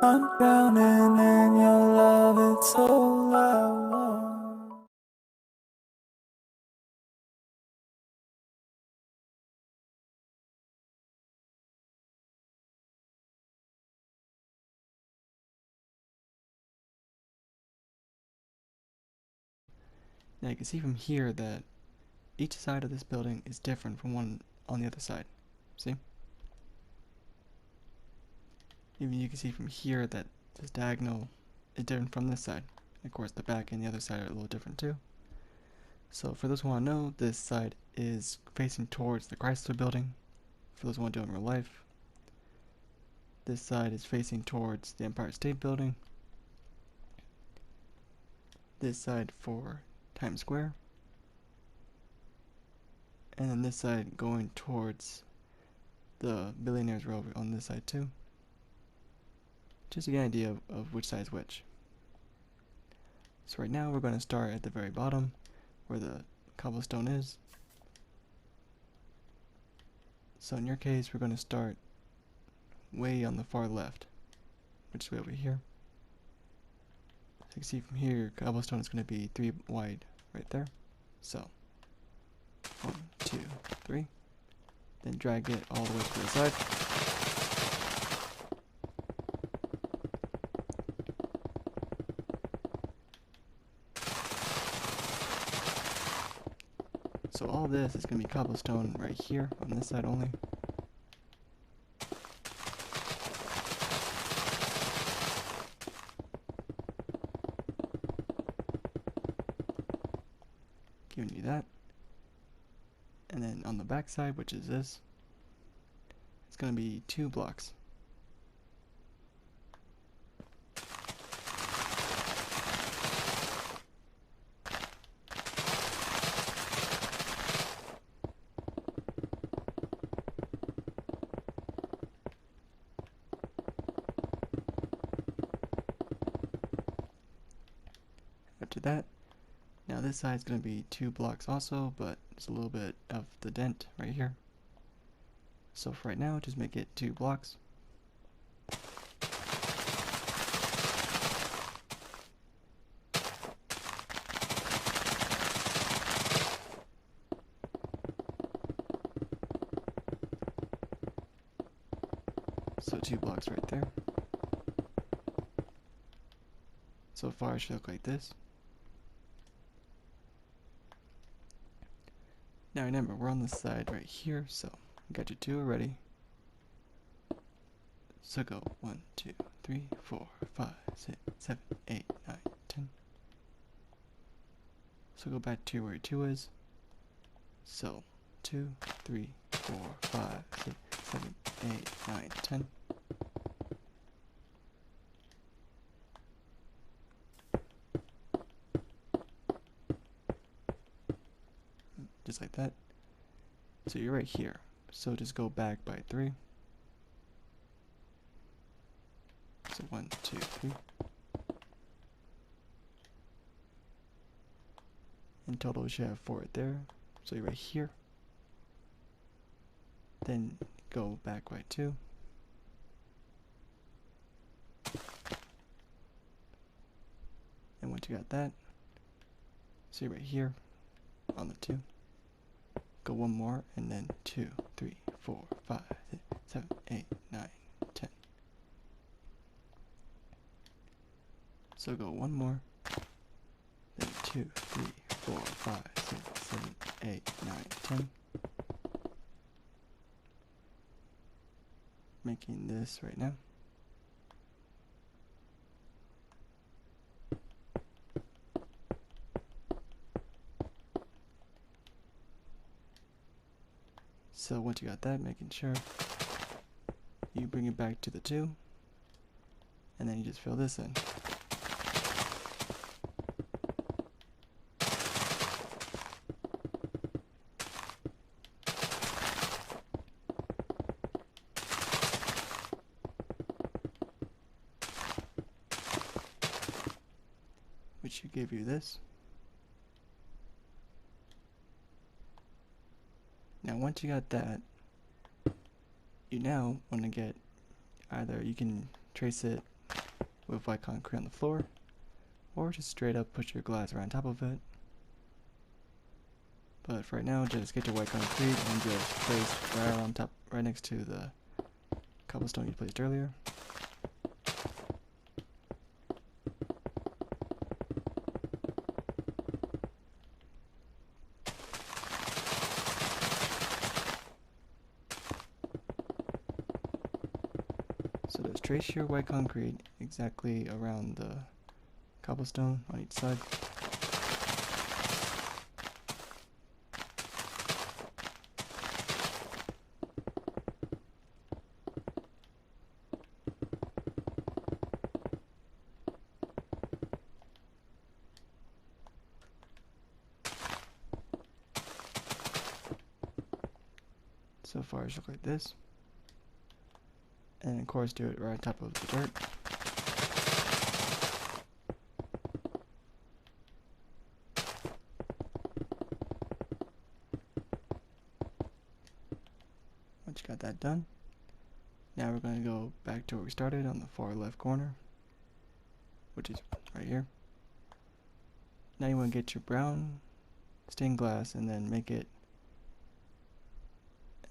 I'm drowning in your love, it's so loud. Now you can see from here that each side of this building is different from one on the other side. See? Even you can see from here that this diagonal is different from this side. And of course the back and the other side are a little different too. So for those who want to know, this side is facing towards the Chrysler building. For those who want to do it in real life. This side is facing towards the Empire State Building. This side for Times Square. And then this side going towards the Billionaires Row on this side too. Just to get an idea of which side is which. So right now we're going to start at the very bottom where the cobblestone is. So in your case we're going to start way on the far left, which is way over here. So you can see from here cobblestone is going to be 3 wide right there. So 1, 2, 3. Then drag it all the way to the side. So all this is going to be cobblestone right here on this side only. Giving you that. And then on the back side, which is this, it's going to be 2 blocks. After that, now this side is going to be 2 blocks also, but it's a little bit of the dent right here. So for right now, just make it 2 blocks. So 2 blocks right there. So far it should look like this. Now remember, we're on this side right here, so we got your 2 already. So go 1, 2, 3, 4, 5, 6, 7, 8, 9, 10. So go back to where your 2 is. So 2, 3, 4, 5, 6, 7, 8, 9, 10. Just like that. So you're right here. So just go back by 3. So 1, 2, 3. In total we should have 4 right there. So you're right here. Then go back by 2. And once you got that, so you're right here on the 2. Go 1 more, and then 2, 3, 4, 5, 6, 7, 8, 9, 10. So go 1 more, then 2, 3, 4, 5, 6, 7, 8, 9, 10. Making this right now. So once you got that, making sure you bring it back to the 2, and then you just fill this in. should give you this. Now once you got that, you now want to get either you can trace it with white concrete on the floor, or just straight up put your glass around top of it. But for right now, just get your white concrete and just place right on top, right next to the cobblestone you placed earlier. So just trace your white concrete exactly around the cobblestone on each side. So far it looks like this. And of course do it right on top of the dirt. Once you got that done, now we're going to go back to where we started on the far left corner, which is right here. Now you want to get your brown stained glass and then make it,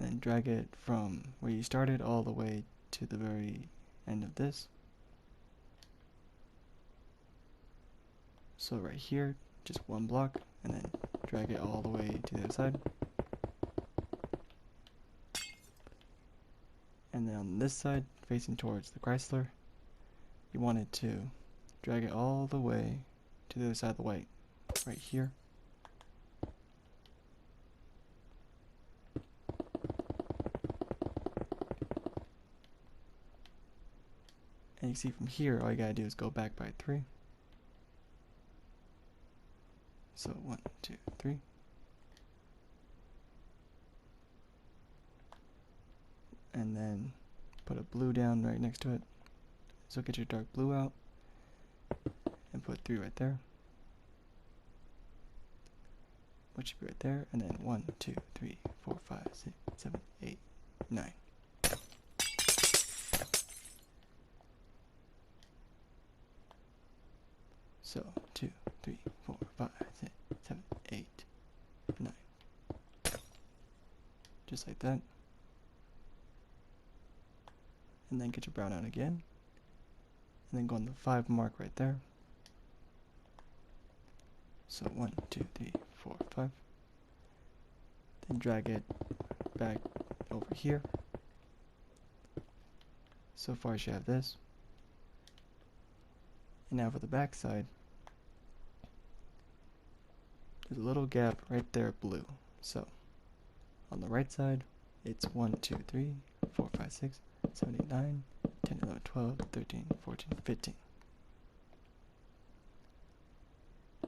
and then drag it from where you started all the way to the very end of this. So right here, just one block, and then drag it all the way to the other side. And then on this side, facing towards the Chrysler, you want it to drag it all the way to the other side of the white, right here. And you see from here, all you gotta do is go back by 3. So 1, 2, 3. And then put a blue down right next to it. So get your dark blue out and put 3 right there. Which should be right there. And then 1, 2, 3, 4, 5, 6, 7, 8, 9. So 2, 3, 4, 5, 6, 7, 8, 9. Just like that. And then get your brown out again. And then go on the 5 mark right there. So 1, 2, 3, 4, 5. Then drag it back over here. So far you should have this. And now for the back side, there's a little gap right there, blue. So on the right side, it's 1, 2, 3, 4, 5, 6, 7, 8, 9, 10, 11, 12, 13, 14, 15.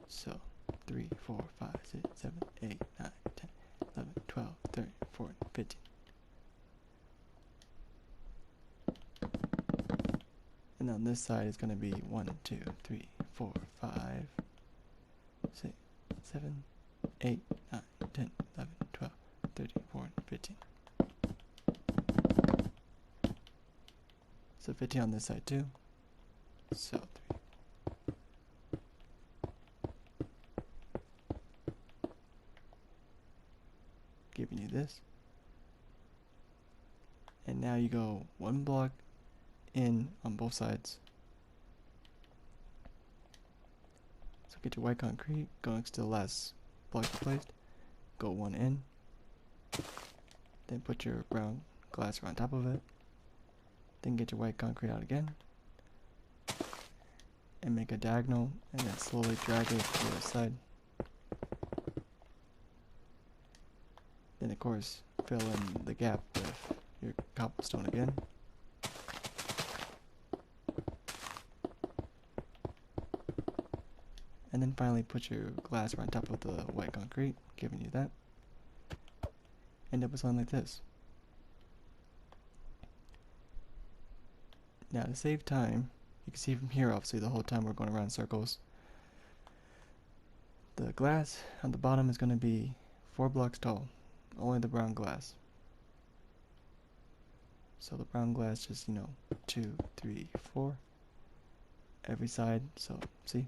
So 3, 4, 5, 6, 7, 8, 9, 10, 11, 12, 13, 14, 15. And on this side is going to be 1, 2, 3, 4, 5, 6, 7, 8, 9, 10, 11, 12, 13, 14, 15. So 15 on this side too. So 3. Giving you this. And now you go 1 block in on both sides. So get your white concrete, go next to the last block you placed, go 1 in, then put your brown glass on top of it, then get your white concrete out again, and make a diagonal, and then slowly drag it to the other side. Then of course fill in the gap with your cobblestone again. And then finally put your glass on top of the white concrete, giving you that. End up with something like this. Now to save time, you can see from here obviously the whole time we're going around in circles. The glass on the bottom is going to be 4 blocks tall, only the brown glass. So the brown glass just, 2, 3, 4, every side. So see,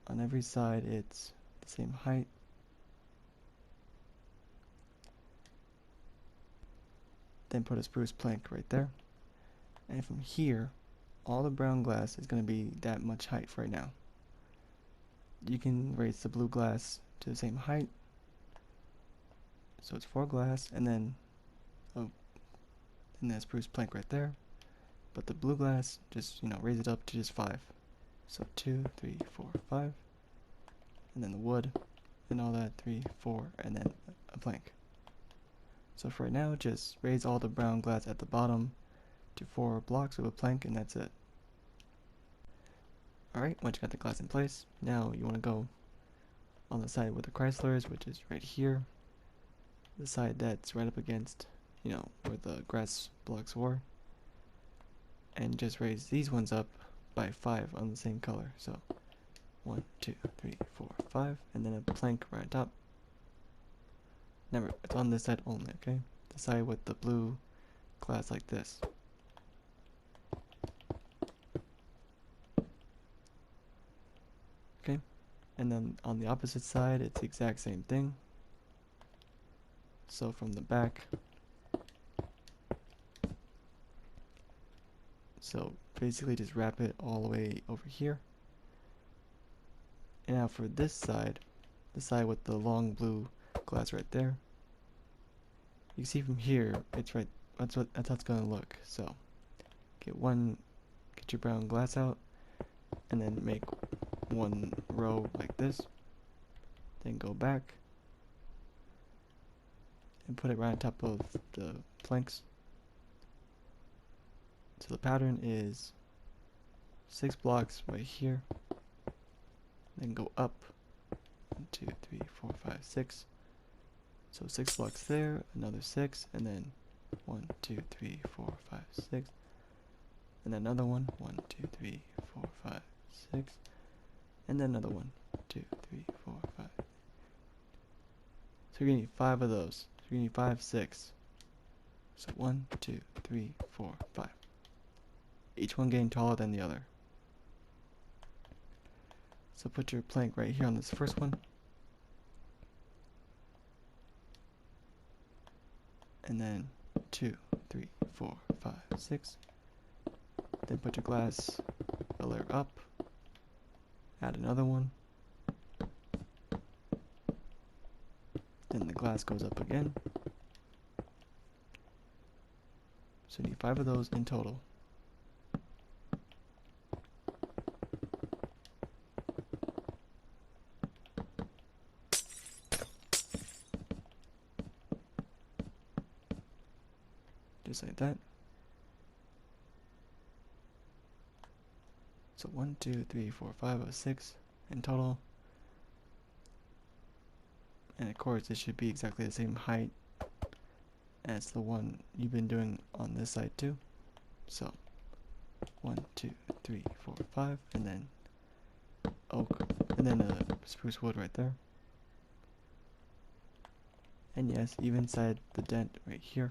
on every side it's the same height. Then put a spruce plank right there. And from here, all the brown glass is going to be that much height right now. You can raise the blue glass to the same height. So it's 4 glass, and then that spruce plank right there. But the blue glass, just, raise it up to just 5. So 2, 3, 4, 5. And then the wood, and all that, 3, 4, and then a plank. So for right now, just raise all the brown glass at the bottom to 4 blocks with a plank, and that's it. Alright, once you got the glass in place, now you want to go on the side with the Chryslers, which is right here. The side that's right up against, where the grass blocks were. And just raise these ones up by 5 on the same color. So 1, 2, 3, 4, 5, and then a plank right on top. Remember, it's on this side only, okay? The side with the blue glass like this. Okay, and then on the opposite side, it's the exact same thing. So from the back, so basically just wrap it all the way over here. And now for this side, the side with the long blue glass right there, you can see from here, it's right, that's how it's gonna look. So get your brown glass out, and then make one row like this, then go back and put it right on top of the planks. So the pattern is 6 blocks right here, then go up 1, 2, 3, 4, 5, 6. So 6 blocks there, another 6, and then 1, 2, 3, 4, 5, 6, and then another one, 1, 2, 3, 4, 5, 6, and then another 1, 2, 3, 4, 5. So you're gonna need 5 of those. So you're gonna need 5, 6. So 1, 2, 3, 4, 5. Each one getting taller than the other. So put your plank right here on this first one. And then 2, 3, 4, 5, 6. Then put your glass a layer up. Add another one. Then the glass goes up again. So you need 5 of those in total. Just like that. So 1, 2, 3, 4, 5, 6 in total. And of course it should be exactly the same height as the one you've been doing on this side too. So 1, 2, 3, 4, 5, and then oak, and then a spruce wood right there. And yes, even inside the dent right here.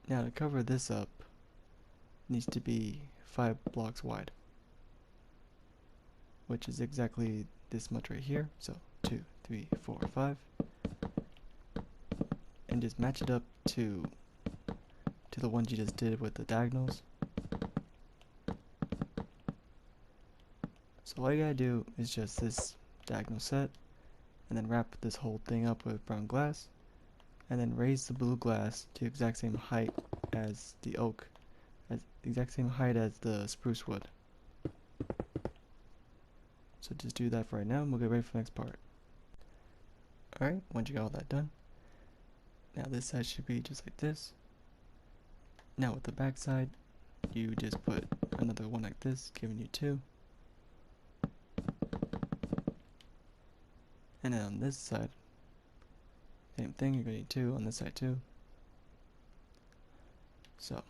Now to cover this up, it needs to be 5 blocks wide, which is exactly this much right here. So 2, 3, 4, 5, and just match it up to the ones you just did with the diagonals. So all you gotta do is just this diagonal set, and then wrap this whole thing up with brown glass, and then raise the blue glass to the exact same height as the oak, as the exact same height as the spruce wood. So just do that for right now, and we'll get ready for the next part. Alright, once you got all that done, now this side should be just like this. Now with the back side, you just put another one like this, giving you 2. And then on this side, same thing, you're going to need 2 on this side too. So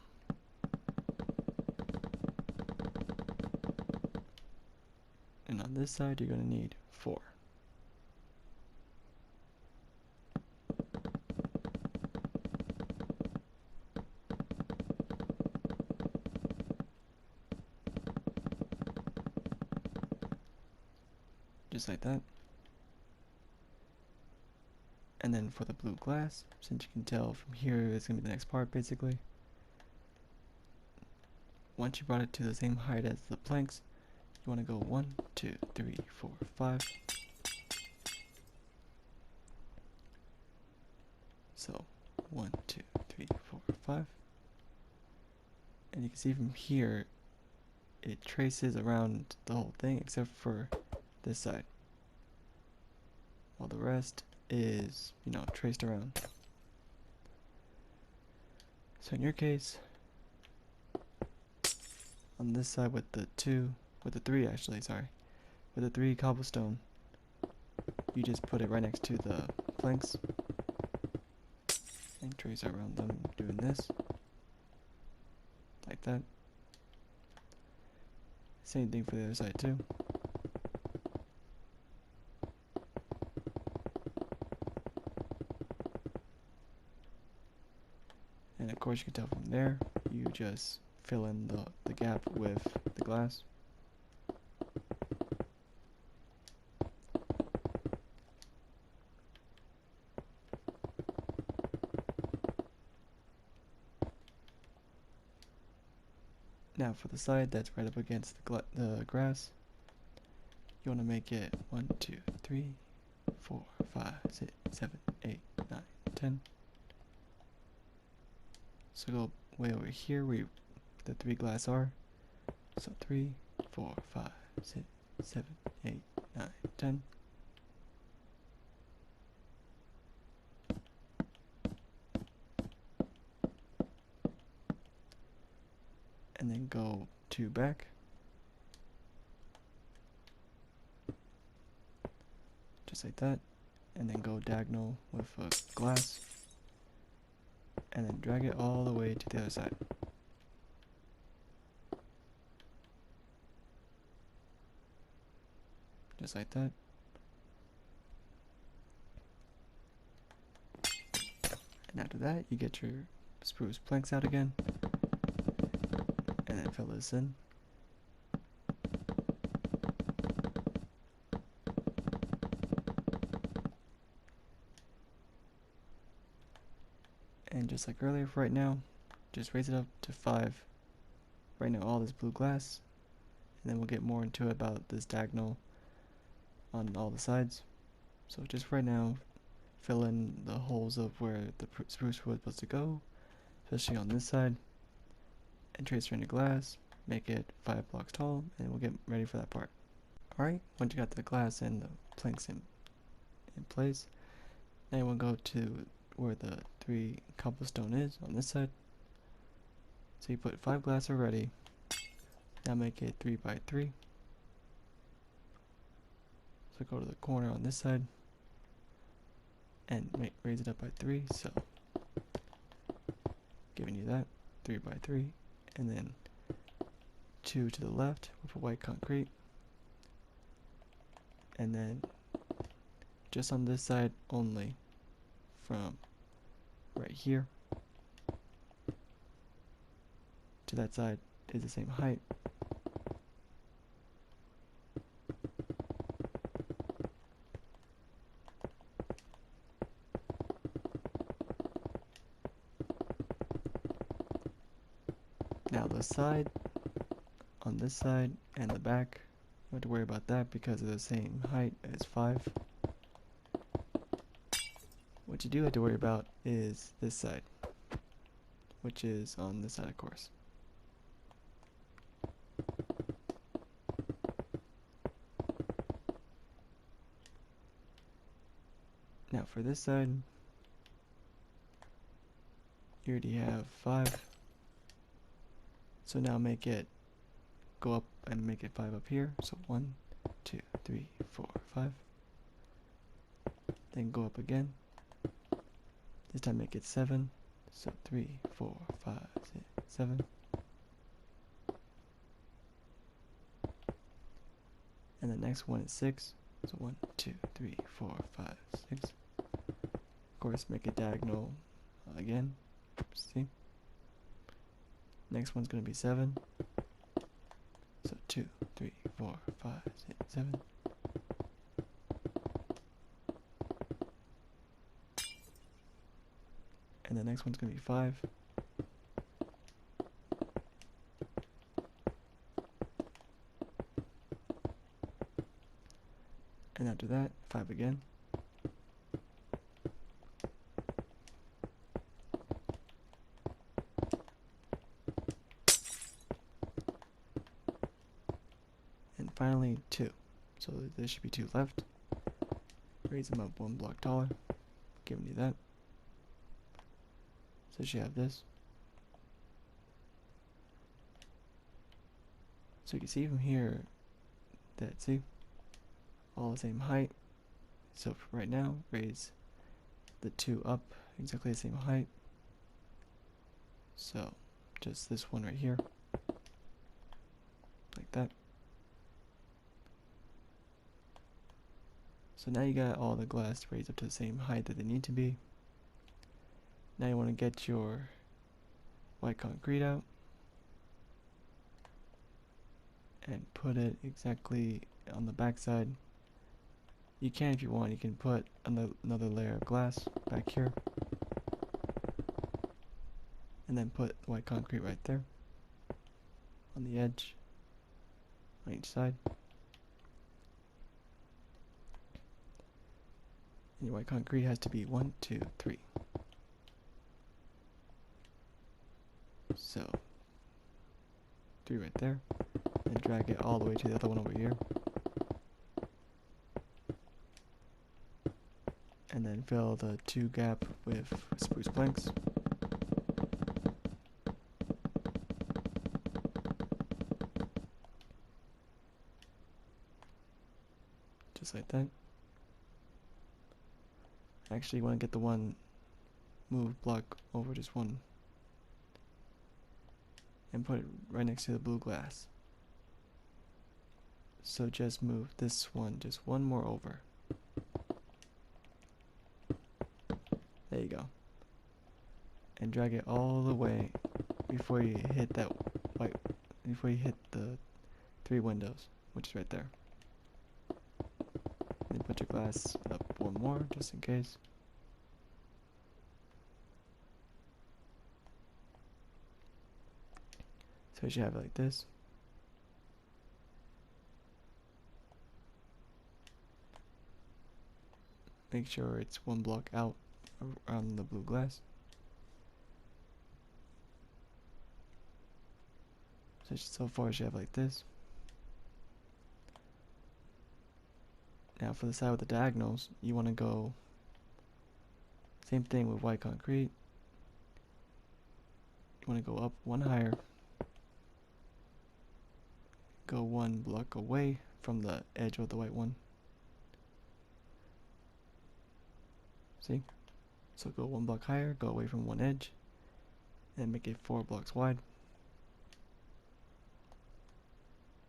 this side, you're going to need 4. Just like that. And then for the blue glass, since you can tell from here it's going to be the next part basically. Once you brought it to the same height as the planks, you want to go 1, 2, 3, 4, 5. So 1, 2, 3, 4, 5. And you can see from here, it traces around the whole thing except for this side. While the rest is, traced around. So in your case, on this side with the 3 cobblestone, you just put it right next to the planks and trace around them doing this, like that. Same thing for the other side too. And of course you can tell from there, you just fill in the gap with the glass. Now for the side that's right up against the grass, you want to make it 1, 2, 3, 4, 5, 6, 7, 8, 9, 10. So go way over here where the 3 glass are. So 3, 4, 5, 6, 7, 8, 9, 10. And then go 2 back. Just like that. And then go diagonal with a glass. And then drag it all the way to the other side. Just like that. And after that, you get your spruce planks out again. And then fill this in. And just like earlier, for right now, just raise it up to 5. Right now, all this blue glass. And then we'll get more into it about this diagonal on all the sides. So just right now, fill in the holes of where the spruce wood is supposed to go, especially on this side, and trace around your glass, make it 5 blocks tall, and we'll get ready for that part. Alright, once you got the glass and the planks in place, now we'll go to where the 3 cobblestone is on this side. So you put 5 glass already, now make it 3 by 3. So go to the corner on this side and raise it up by 3, so giving you that 3 by 3, and then 2 to the left with a white concrete, and then just on this side only, from right here to that side is the same height. Now the side, on this side and the back, you don't have to worry about that because they're the same height as 5. What you do have to worry about is this side, which is on this side, of course. Now for this side, you already have 5. So now make it go up and make it 5 up here. So 1, 2, 3, 4, 5. Then go up again. This time make it 7. So 3, 4, 5, 6, 7. And the next one is 6. So 1, 2, 3, 4, 5, 6. Of course, make it diagonal again. See? Next one's going to be 7. So 2, 3, 4, 5, 6, 7. And the next one's going to be 5. And after that, 5 again. And finally, 2. So there should be 2 left. Raise them up 1 block taller, giving you that. So you have this. So you can see from here that, see, all the same height. So for right now, raise the 2 up exactly the same height. So just this one right here, like that. So now you got all the glass raised up to the same height that they need to be. Now you want to get your white concrete out and put it exactly on the back side. You can, if you want, you can put another layer of glass back here and then put the white concrete right there on the edge on each side. And your white concrete has to be 1, 2, 3. So 3 right there, and drag it all the way to the other one over here. And then fill the 2 gap with spruce planks. Just like that. Actually, you want to get the one move block over just one and put it right next to the blue glass. So just move this one just one more over. There you go. And drag it all the way before you hit that white, before you hit the 3 windows, which is right there. Then put your glass up one more just in case. So you should have it like this. Make sure it's 1 block out around the blue glass. So far you should have like this. Now for the side with the diagonals, you want to go same thing with white concrete. You want to go up 1 higher. Go 1 block away from the edge of the white one. See? So go 1 block higher, go away from 1 edge, and make it 4 blocks wide.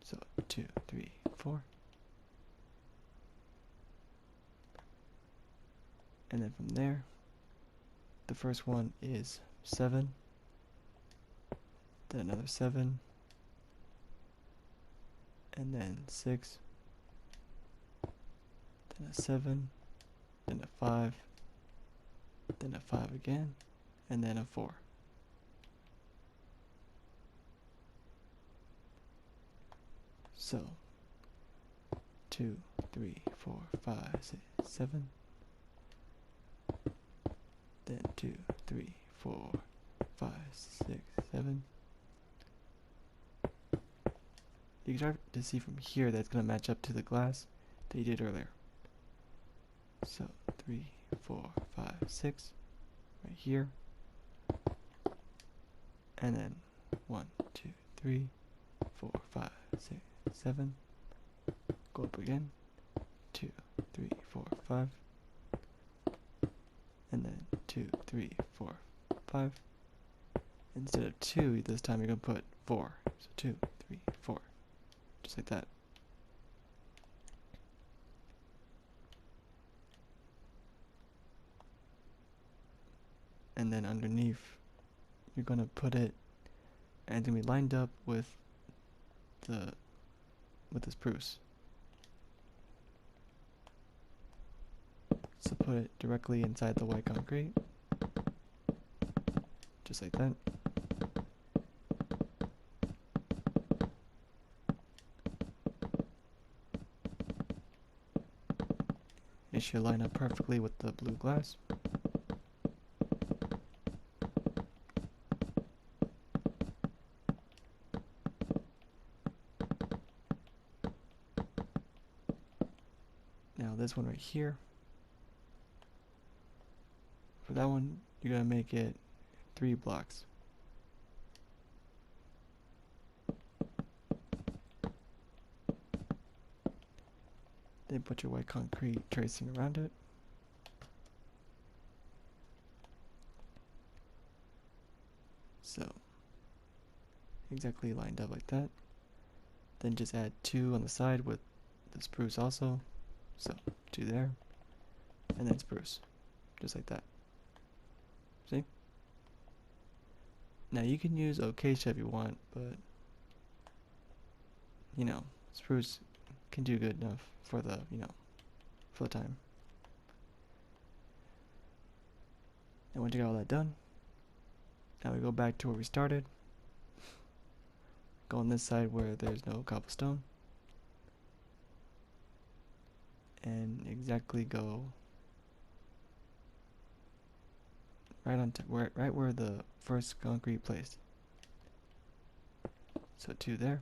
So 2, 3, 4. And then from there, the first one is 7, then another 7, and then 6, then a 7, then a 5, then a 5 again, and then a 4. So 2, 3, 4, 5, 6, 7. Then 2, 3, 4, 5, 6, 7. You can try to see from here that it's going to match up to the glass that you did earlier. So 3, 4, 5, 6 right here. And then 1, 2, 3, 4, 5, 6, 7. Go up again. 2, 3, 4, 5. And then 2, 3, 4, 5. Instead of 2, this time you're going to put 4. So 2, 3, 4. Just like that. and then underneath you're gonna put it, and it's gonna be lined up with the spruce. So put it directly inside the white concrete, just like that. It should line up perfectly with the blue glass. Now this one right here, for that one you're gonna make it 3 blocks. Then put your white concrete tracing around it. So exactly lined up like that. Then just add 2 on the side with the spruce also. So 2 there, and then spruce, just like that. See? Now you can use acacia if you want, but you know, spruce can do good enough for the, for the time. And once you got all that done, now we go back to where we started. Go on this side where there's no cobblestone. And exactly go right on right where the first concrete placed. So 2 there.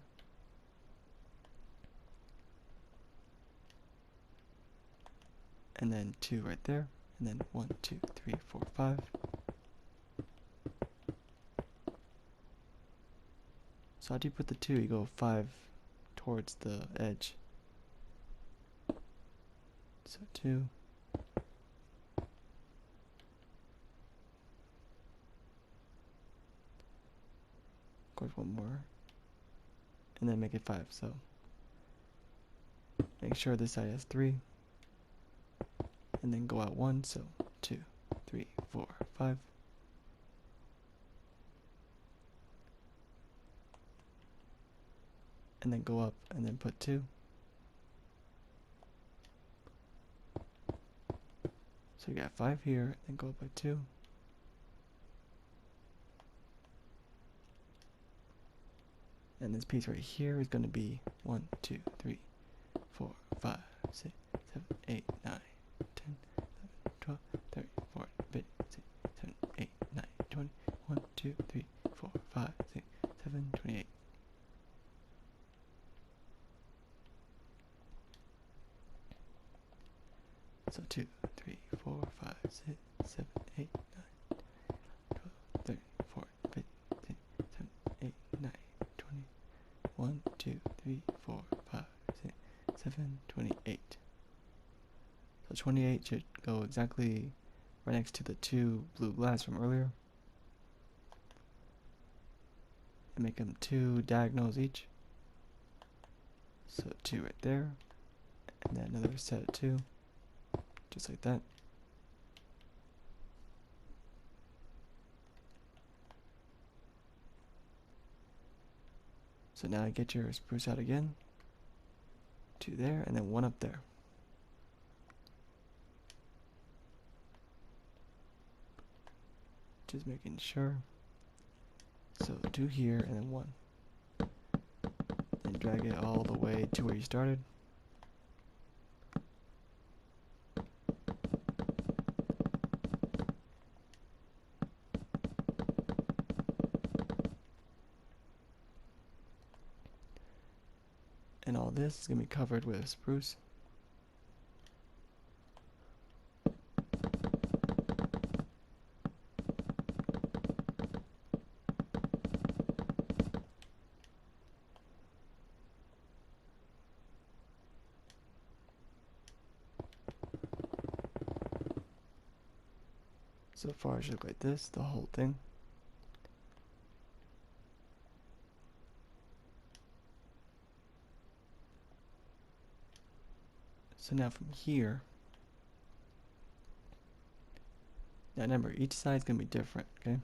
And then 2 right there. And then 1, 2, 3, 4, 5. So after you put the 2, you go 5 towards the edge. So 2. Of course, 1 more. And then make it 5. So make sure this side has 3. And then go out 1. So 2, 3, 4, 5. And then go up and then put 2. So you got 5 here, then go up by 2. And this piece right here is going to be 1, 2, 3, 4, 5, 6, 7, 8, 9, 10, 11, 12, 13, 14, 15, 16, 17, 18, 19, 20, 1, 2, 3, 4, 5, 6, 7, 28. So 2, 3, 4, 5, 6, 7, 8, 9, 12, 13, 14, 15, 16, 17, 18, 19, 20, 1, 2, 3, 4, 5, 6, 7, 28. So 28 should go exactly right next to the 2 blue glass from earlier. And make them 2 diagonals each. So 2 right there. And then another set of 2. Just like that. So now get your spruce out again. 2 there, and then 1 up there. Just making sure. So 2 here, and then 1. And drag it all the way to where you started. And all this is going to be covered with spruce. So far it should look like this, the whole thing. So now from here, Now remember, each side is going to be different, okay?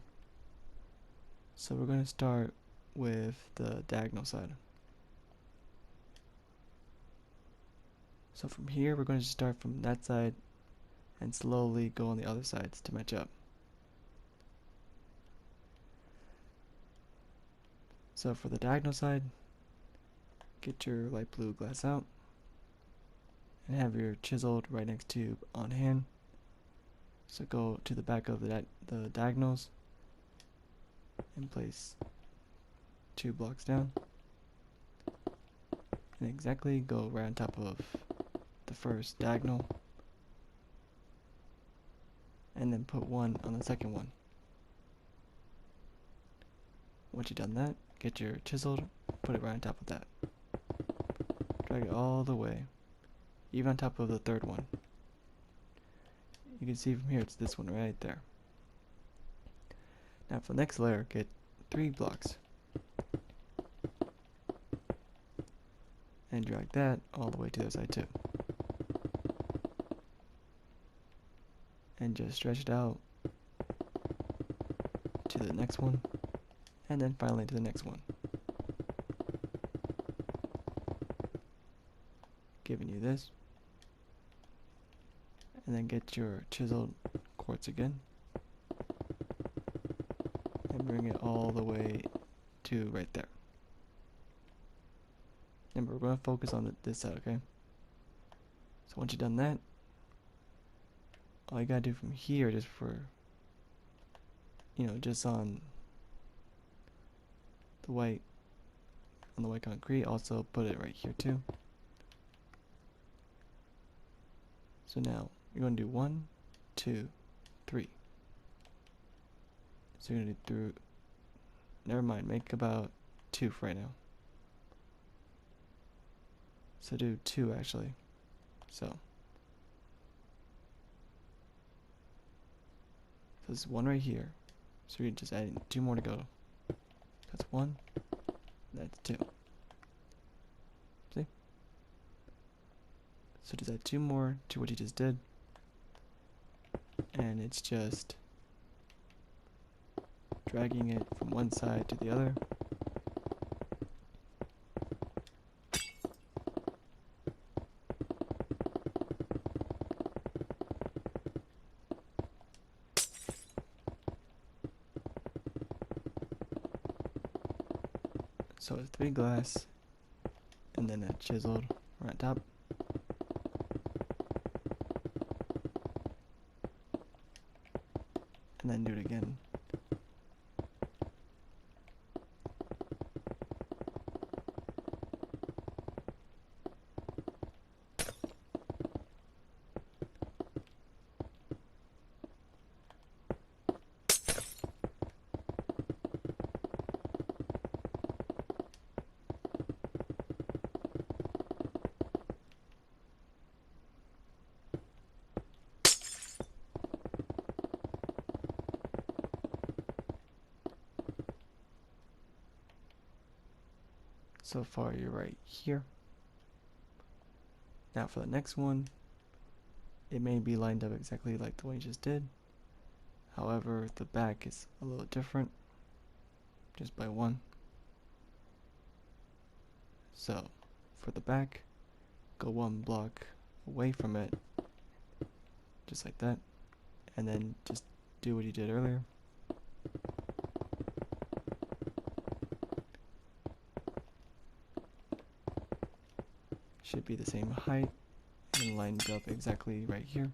So we're going to start with the diagonal side. So from here, we're going to start from that side and slowly go on the other sides to match up. So for the diagonal side, get your light blue glass out and have your chiseled right next to you on hand. So go to the back of the diagonals and place 2 blocks down. And exactly go right on top of the first diagonal. And then put 1 on the second one. Once you've done that, get your chiseled, put it right on top of that. Drag it all the way, even on top of the third one. You can see from here it's this one right there. Now for the next layer, get 3 blocks. And drag that all the way to the other side too. And just stretch it out to the next one, and then finally to the next one. Giving you this. And then get your chiseled quartz again. And bring it all the way to right there. Remember, we're going to focus on this side, okay? So once you've done that, all you gotta do from here, just for, just on the white concrete, also put it right here too. So now you're gonna do 1, 2, 3. So you're gonna do through. Never mind, make about 2 for right now. So do 2 actually. So there's 1 right here. So you're just adding 2 more to go. That's 1. That's 2. See? So just add 2 more to what you just did. And it's just dragging it from one side to the other. So it's 3 glass, and then a chiseled right on top. And then do it again. So far you're right here. Now for the next one, it may be lined up exactly like the one you just did. However, the back is a little different, just by 1. So for the back, go 1 block away from it, just like that, and then just do what you did earlier. Should be the same height and lined up exactly right here.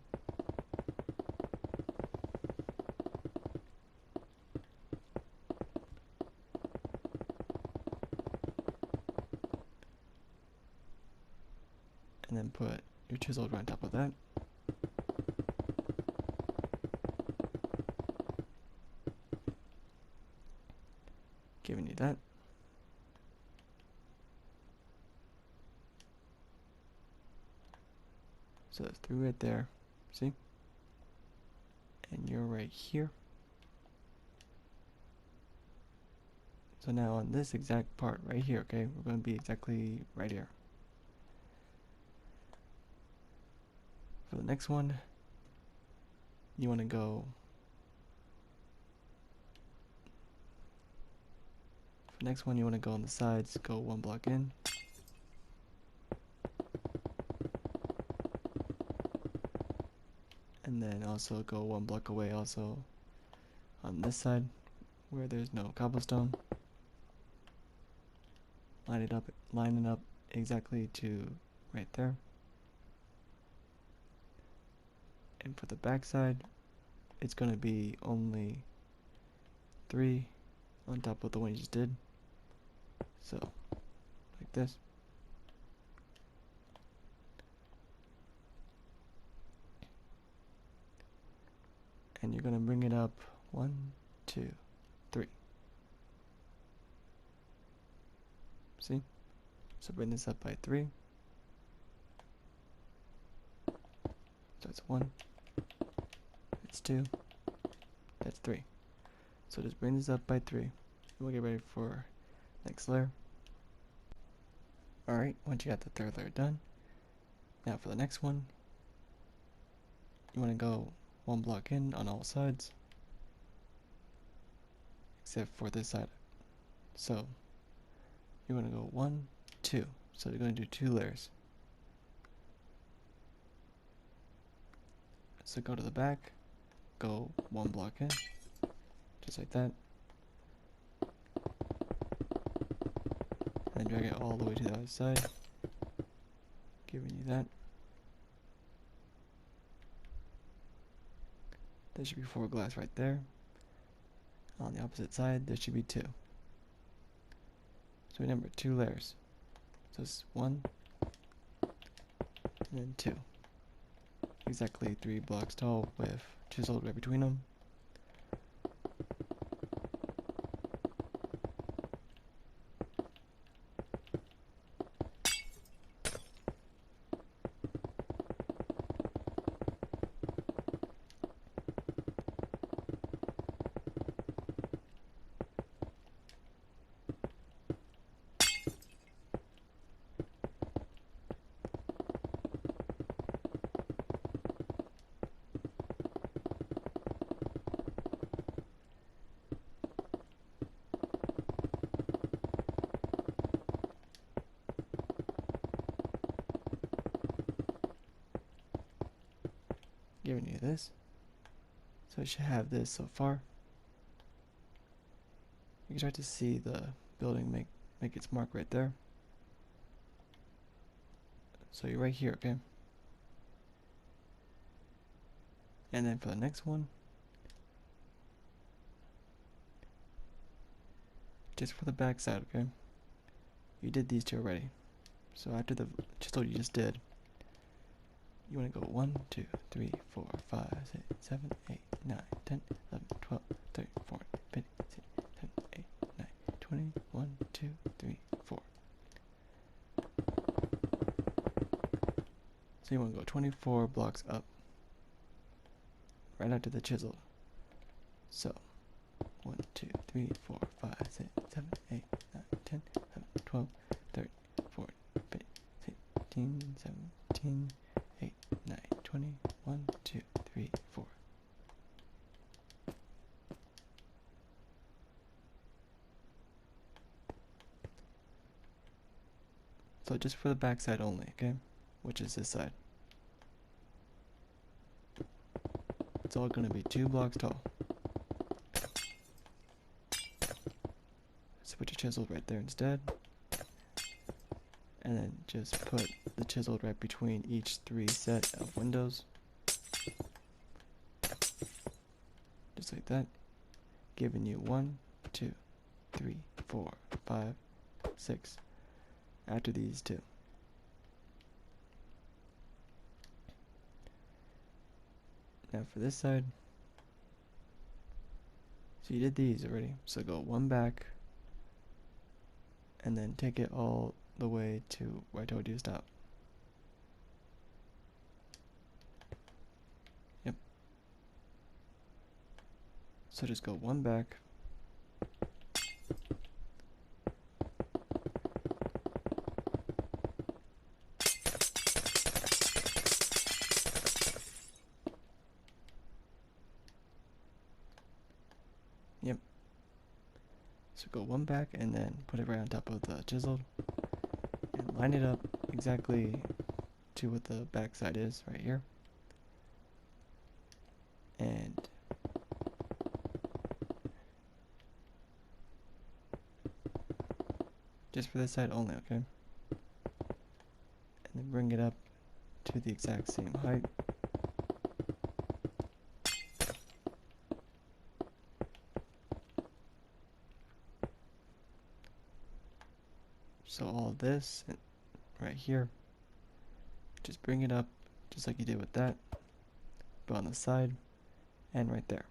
And then put your chiseled right on top of that. Giving you that. So it's 3 right there, see? And you're right here. So now on this exact part right here, okay, we're going to be exactly right here. For the next one, you want to go the next one, you want to go on the sides, go one block in. And then also go one block away also on this side where there's no cobblestone. Line it up exactly to right there. And for the back side, it's going to be only 3 on top of the one you just did. So, like this. And you're going to bring it up 1, 2, 3. See? So bring this up by 3. So that's 1. That's 2. That's 3. So just bring this up by 3. And we'll get ready for next layer. Alright, once you got the third layer done, now for the next one, you want to go one block in on all sides, except for this side. So you want to go 1, 2. So you're going to do 2 layers. So go to the back, go one block in, just like that, and drag it all the way to the other side, giving you that. There should be 4 glass right there. On the opposite side, there should be 2. So remember, 2 layers. So it's 1, and then 2. Exactly 3 blocks tall with chiseled right between them. Giving you this. So you should have this so far. You can start to see the building make its mark right there. So you're right here, okay? And then for the next one, just for the back side, okay? You did these 2 already. So after the chisel you just did, you want to go 1, 2, 3, 4, 5, 6, 7, 8, 9, 10, 11, 12, 13, 14, 15, 16, 17, 18, 19, 20, 1, 2, 3, 4. So you want to go 24 blocks up, right after the chisel. So 1, 2, 3, 4, 5, 6, 7, 8, 9, 10, 11, 12, 13, 14, 15, 16, 17, 8, 9, 20, 1, 2, 3, 4. So just for the back side only, okay? Which is this side. It's all going to be 2 blocks tall. So put your chisel right there instead. And then just put the chisel right between each 3 set of windows. Just like that. Giving you 1, 2, 3, 4, 5, 6. After these 2. Now for this side. So you did these already. So go 1 back. And then take it all the way to where I told you to stop. Yep. So just go 1 back. Yep. So go one back and then put it right on top of the chiseled and line it up exactly to what the back side is right here. And just for this side only, okay? And then bring it up to the exact same height. So all of this right here, just bring it up just like you did with that, but on the side and right there.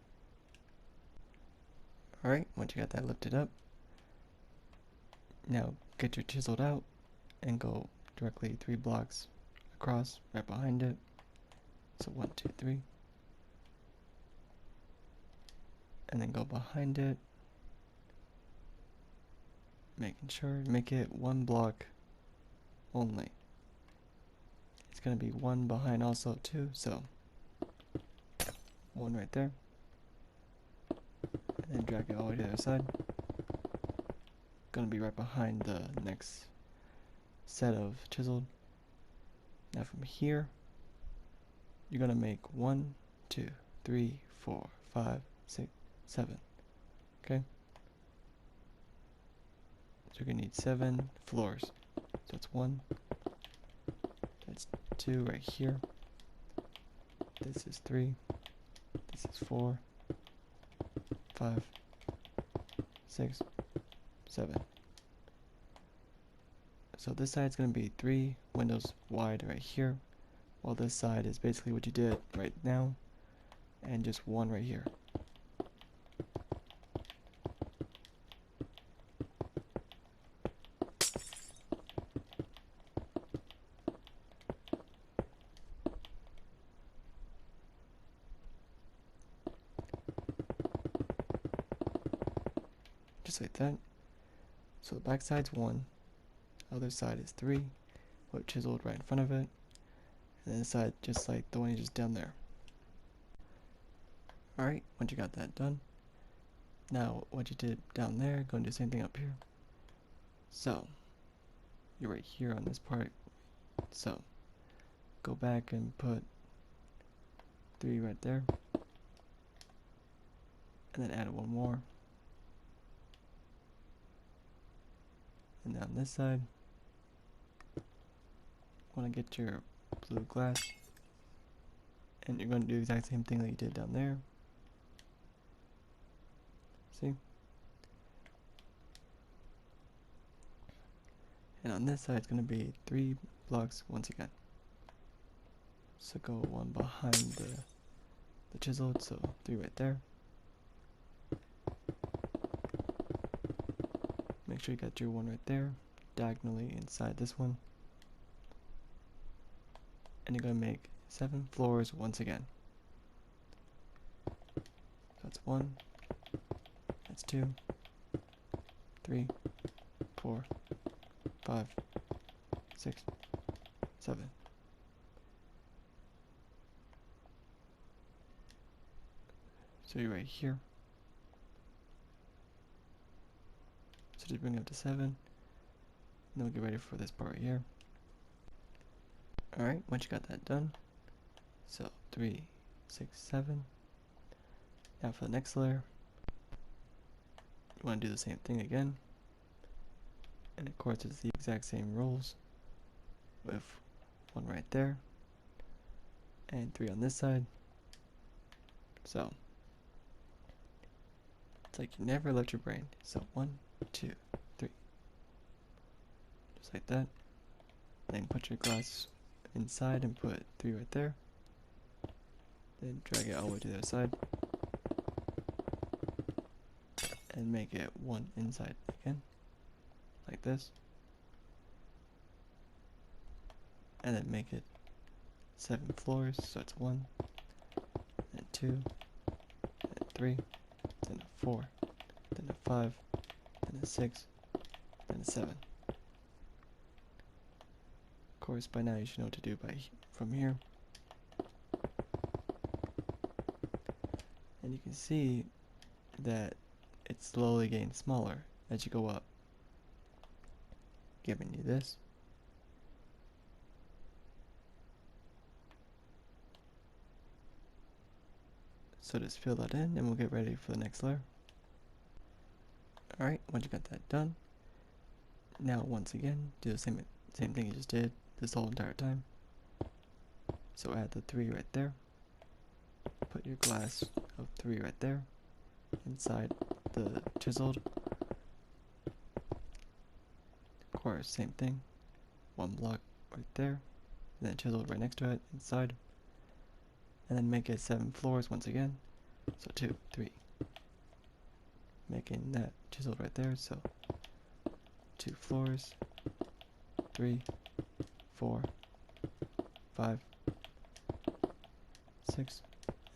Alright, once you got that lifted up, now get your chiseled out and go directly 3 blocks across right behind it. So 1, 2, 3. And then go behind it, making sure, make it 1 block only. It's going to be 1 behind also too, so 1 right there. And then drag it all the way to the other side. Going to be right behind the next set of chiseled. Now from here, you're going to make 1, 2, 3, 4, 5, 6, 7. Okay? So you're going to need 7 floors. So that's 1. That's 2 right here. This is 3. This is 4, 5, 6, 7. So this side's going to be 3 windows wide right here, while this side is basically what you did right now, and just 1 right here. Just like that. So the back side's 1, other side is 3, with chiseled right in front of it, and then the side just like the one you just done there. Alright, once you got that done, now what you did down there, go and do the same thing up here. So, you're right here on this part, so go back and put 3 right there, and then add 1 more. And on this side, want to get your blue glass, and you're going to do the exact same thing that you did down there. See? And on this side, it's going to be 3 blocks once again. So go 1 behind the chiseled, so 3 right there. Make sure you got your 1 right there, diagonally inside this one. And you're going to make 7 floors once again. So that's 1, that's 2, 3, 4, 5, 6, 7. So you're right here. So just bring it up to 7. And then we'll get ready for this part right here. Alright, once you got that done, so 3, 6, 7. Now for the next layer, you want to do the same thing again. And of course it's the exact same rules, with 1 right there, and 3 on this side. So, it's like you never left your brain. So 1, 2, 3. Just like that. Then put your glass inside and put 3 right there. Then drag it all the way to the other side. And make it 1 inside again. Like this. And then make it 7 floors. So it's 1, then 2, then 3, then a 4, then a 5, then a 6, then a 7. Of course, by now you should know what to do from here. And you can see that it's slowly getting smaller as you go up, giving you this. So just fill that in and we'll get ready for the next layer. Alright, once you got that done, now once again, do the same thing you just did this whole entire time. So add the 3 right there. Put your glass of 3 right there inside the chiseled. Of course, same thing. 1 block right there, and then chiseled right next to it inside. And then make it 7 floors once again. So 2, 3. Making that chiseled right there, so 2 floors, 3, 4, 5, 6,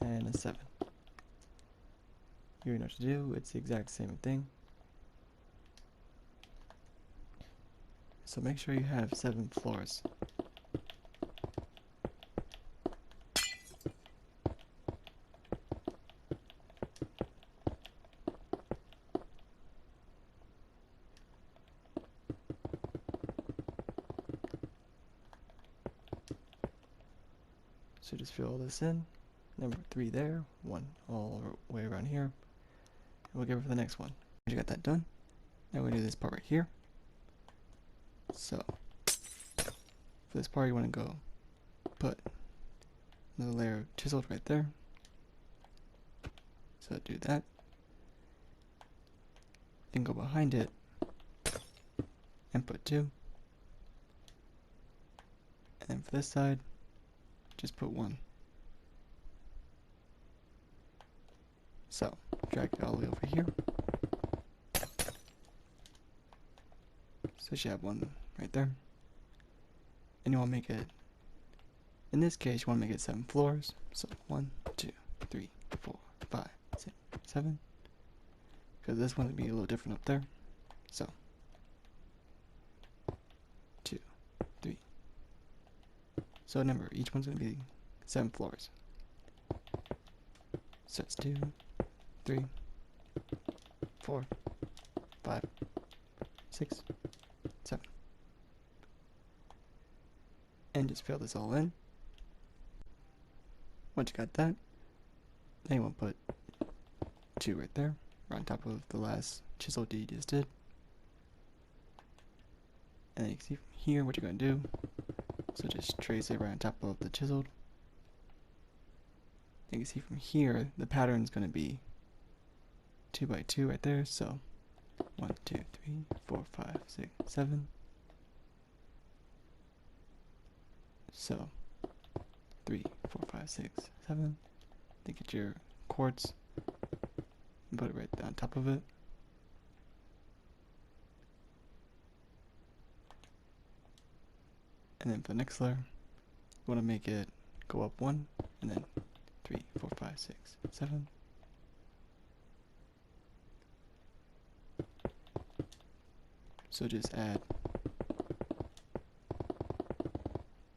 and a 7. You already know what to do, it's the exact same thing. So make sure you have 7 floors. So just fill all this in. Number 3 there, 1 all the way around here. And we'll give it for the next one. You got that done. Now we're gonna do this part right here. So for this part you want to go put another layer of chiseled right there. So do that. Then go behind it and put 2. And then for this side, just put 1. So drag it all the way over here. So you have 1 right there. And you want to make it, in this case, you want to make it 7 floors. So 1, 2, 3, 4, 5, 6, 7. Because this one would be a little different up there. So 2, 3. So remember, each one's going to be 7 floors. So it's 2, 3, 4, 5, 6, 7. And just fill this all in. Once you got that, then you want to put 2 right there, right on top of the last chisel you just did. And you can see from here what you're going to do. So just trace it right on top of the chiseled. You can see from here the pattern is going to be 2 by 2 right there. So 1, 2, 3, 4, 5, 6, 7. So 3, 4, 5, 6, 7. Then get your quartz and put it right on top of it. And then for the next layer, you want to make it go up 1, and then 3, 4, 5, 6, 7. So just add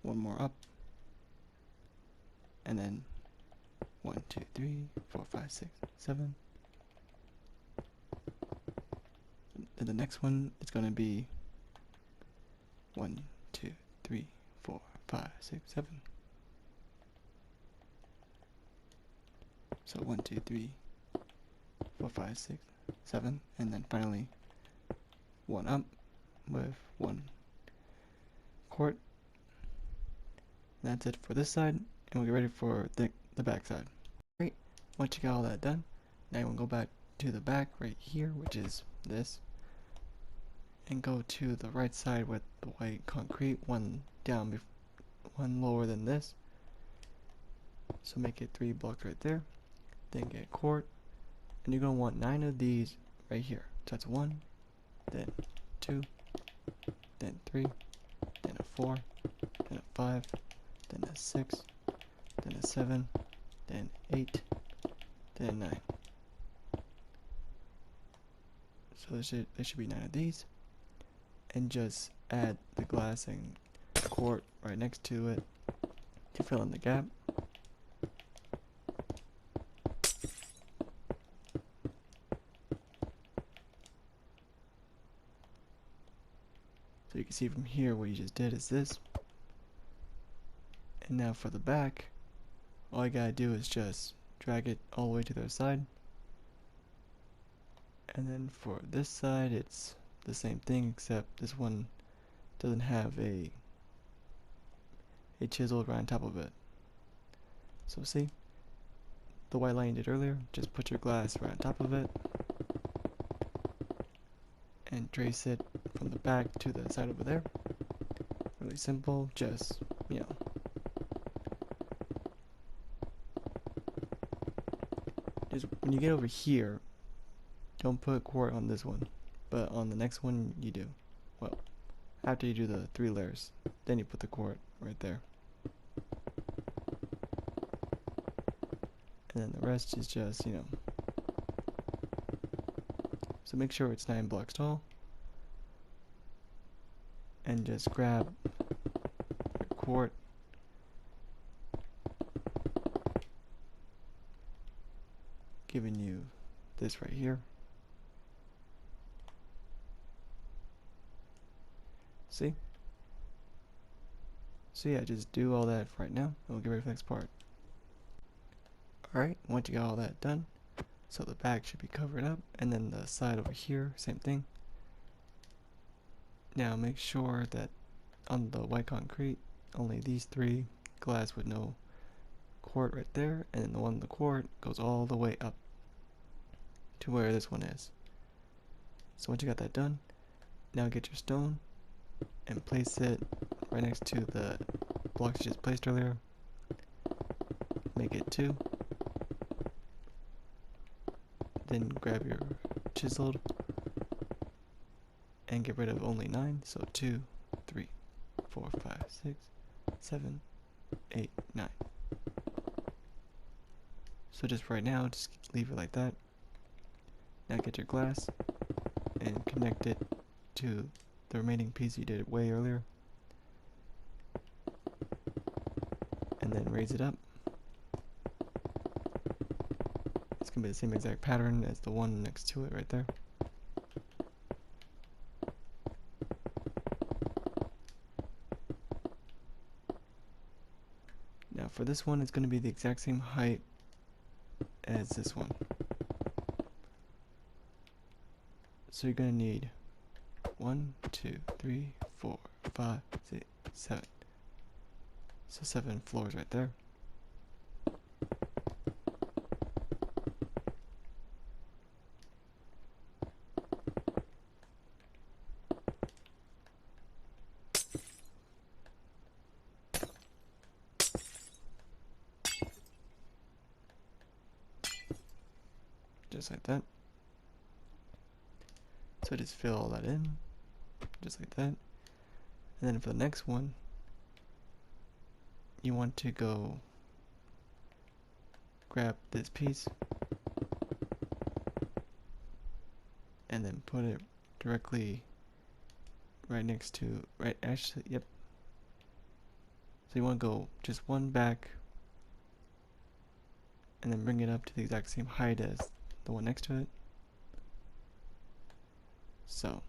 1 more up, and then 1, 2, 3, 4, 5, 6, 7. And the next one is going to be 1, 2, 3, 4, 5, 6, 7. So 1, 2, 3, 4, 5, 6, 7, and then finally 1 up with 1 quart. That's it for this side, and we'll get ready for the back side. Great, once you got all that done, now we'll go back to the back right here, which is this, and go to the right side with the white concrete, 1 down, 1 lower than this. So make it 3 blocks right there, then get quart, and you're going to want 9 of these right here. So that's 1, then 2, then 3, then a 4, then a 5, then a 6, then a 7, then 8, then 9. So there should be 9 of these, and just add the glass and quart right next to it to fill in the gap. you can see from here what you just did is this. And now for the back, all you gotta do is just drag it all the way to the other side. And then for this side, it's the same thing, except this one doesn't have a chisel right on top of it. So see, the white line you did earlier, just put your glass right on top of it and trace it from the back to the side over there. Really simple, just, you know. Just when you get over here, don't put quartz on this one, but on the next one you do. Well, after you do the 3 layers, then you put the quartz right there. And then the rest is just, you know. So make sure it's 9 blocks tall. And just grab your quartz. Giving you this right here. See? So yeah, just do all that for right now, and we'll get ready for the next part. Alright, once you got all that done, so the back should be covered up, and then the side over here, same thing. Now make sure that on the white concrete, only these 3 glass with no quartz right there, and then the one with the quartz goes all the way up to where this one is. So once you got that done, now get your stone and place it right next to the blocks you just placed earlier. Make it 2. Then grab your chiseled and get rid of only 9. So 2, 3, 4, 5, 6, 7, 8, 9. So just right now, just leave it like that. Now get your glass and connect it to the remaining piece you did way earlier. And then raise it up. It's going to be the same exact pattern as the one next to it right there. Now for this one, it's going to be the exact same height as this one. So you're going to need 1, 2, 3, 4, 5, 6, 7. So 7 floors right there. Just like that. So just fill all that in, just like that. And then for the next one, you want to go grab this piece and then put it directly right next to, actually, yep. So you want to go just one back and then bring it up to the exact same height as the one next to it. So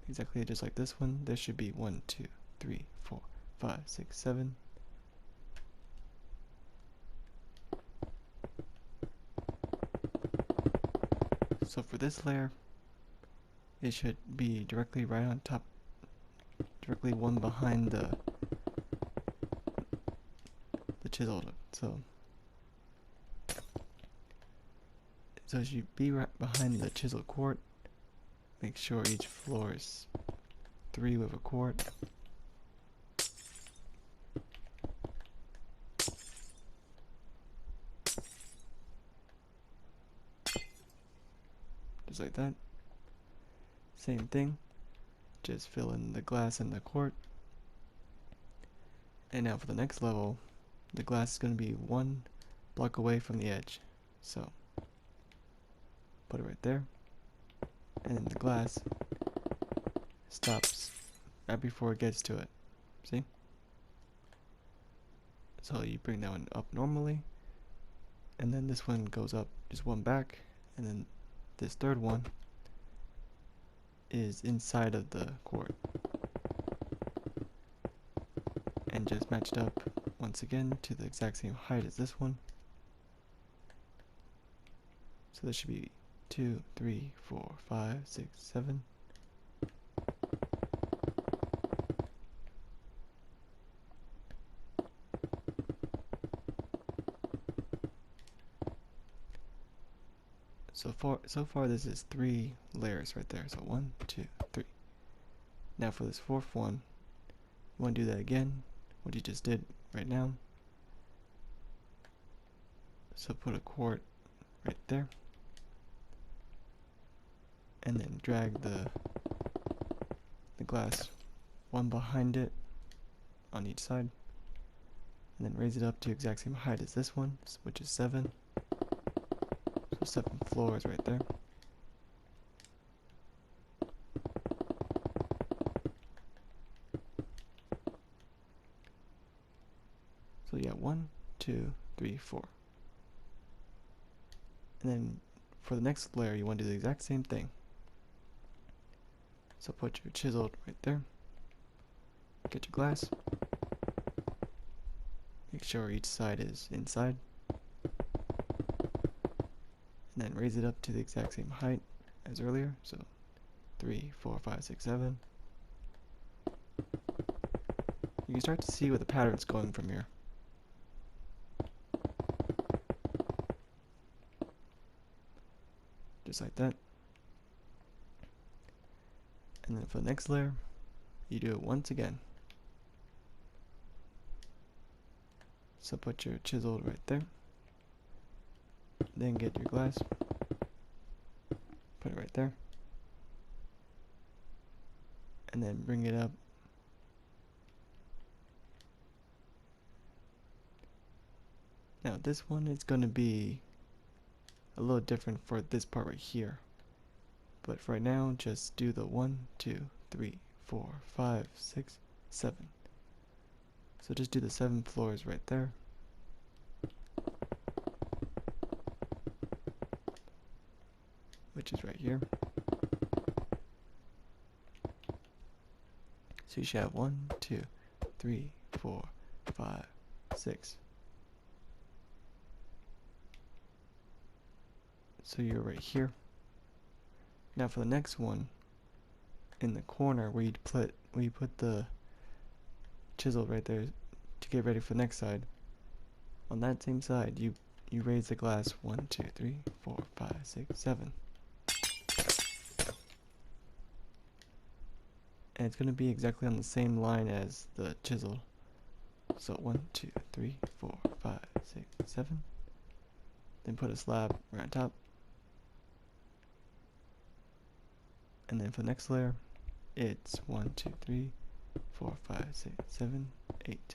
exactly just like this one, there should be 1, 2, 3, 4, 5, 6, 7. So for this layer, it should be directly right on top, directly one behind the chiseled. So it should be right behind the chiseled quartz. Make sure each floor is 3 with a quartz. Just like that. Same thing. Just fill in the glass and the quartz. And now for the next level, the glass is going to be 1 block away from the edge. So put it right there. And then the glass stops right before it gets to it. See? So you bring that one up normally, and then this one goes up just 1 back, and then this third one is inside of the quart. And just match it up once again to the exact same height as this one. So this should be 2, 3, 4, 5, 6, 7. So far this is 3 layers right there. So 1, 2, 3. Now for this fourth one, you want to do that again, what you just did right now. So put a quart right there, and then drag the glass one behind it on each side, and then raise it up to exact same height as this one, which is 7. So 7 floors right there. So yeah, 1, 2, 3, 4. And then for the next layer, you want to do the exact same thing. So put your chisel right there. Get your glass. Make sure each side is inside. And then raise it up to the exact same height as earlier. So 3, 4, 5, 6, 7. You can start to see where the pattern's going from here. Just like that. And then for the next layer, you do it once again. So put your chisel right there. Then get your glass. Put it right there. And then bring it up. Now this one is going to be a little different for this part right here. But for right now, just do the 1, 2, 3, 4, 5, 6, 7. So just do the 7 floors right there. Which is right here. So you should have 1, 2, 3, 4, 5, 6. So you're right here. Now for the next one, in the corner where you put the chisel right there to get ready for the next side, on that same side you raise the glass 1, 2, 3, 4, 5, 6, 7. And it's going to be exactly on the same line as the chisel. So 1, 2, 3, 4, 5, 6, 7. Then put a slab right on top. And then for the next layer, it's 1, 2, 3, 4, 5, 6, 7, 8.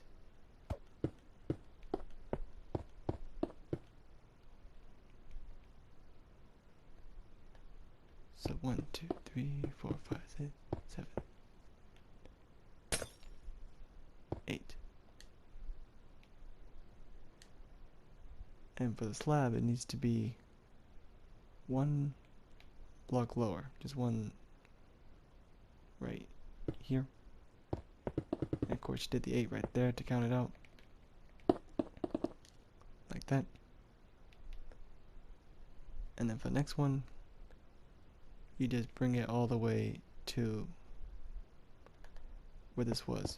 So 1, 2, 3, 4, 5, 6, 7, 8. And for the slab, it needs to be 1 block lower, just 1 right here. And of course you did the 8 right there to count it out. Like that. And then for the next one, you just bring it all the way to where this was.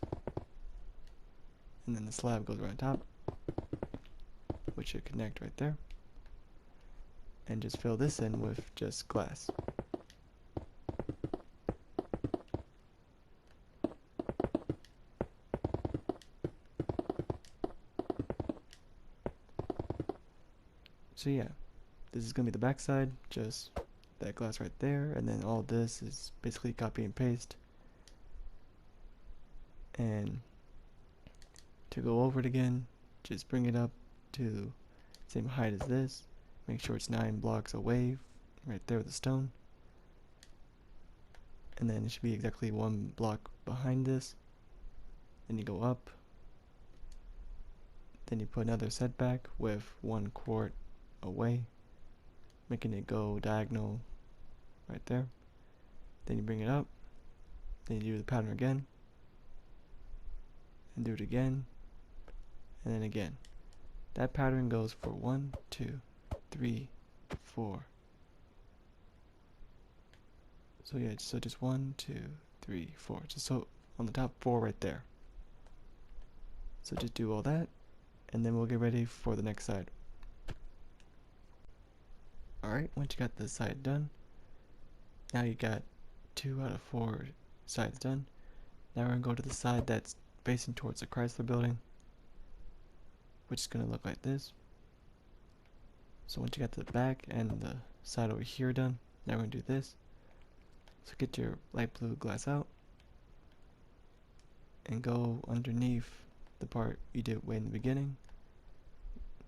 And then the slab goes right on top, which should connect right there. And just fill this in with just glass. So yeah, this is going to be the back side, just that glass right there, and then all this is basically copy and paste. And to go over it again, just bring it up to the same height as this. Make sure it's 9 blocks away, right there with the stone. And then it should be exactly 1 block behind this. Then you go up. Then you put another setback with 1 quart away, making it go diagonal right there. Then you bring it up. Then you do the pattern again. And do it again. And then again. That pattern goes for 1, 2, 3, 4. So yeah, so just 1, 2, 3, 4. Just so on the top 4 right there. So just do all that, and then we'll get ready for the next side. Alright, once you got this side done, now you got 2 out of 4 sides done. Now we're going to go to the side that's facing towards the Chrysler building, which is going to look like this. So once you got the back and the side over here done, now we're going to do this. So get your light blue glass out and go underneath the part you did way in the beginning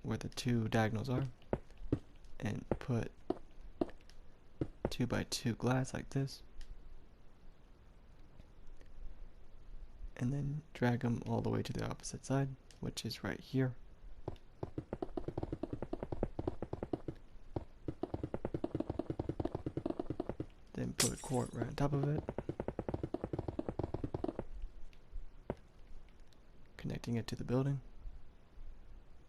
where the 2 diagonals are, and put 2 by 2 glass like this, and then drag them all the way to the opposite side, which is right here. Then put a quart right on top of it, connecting it to the building.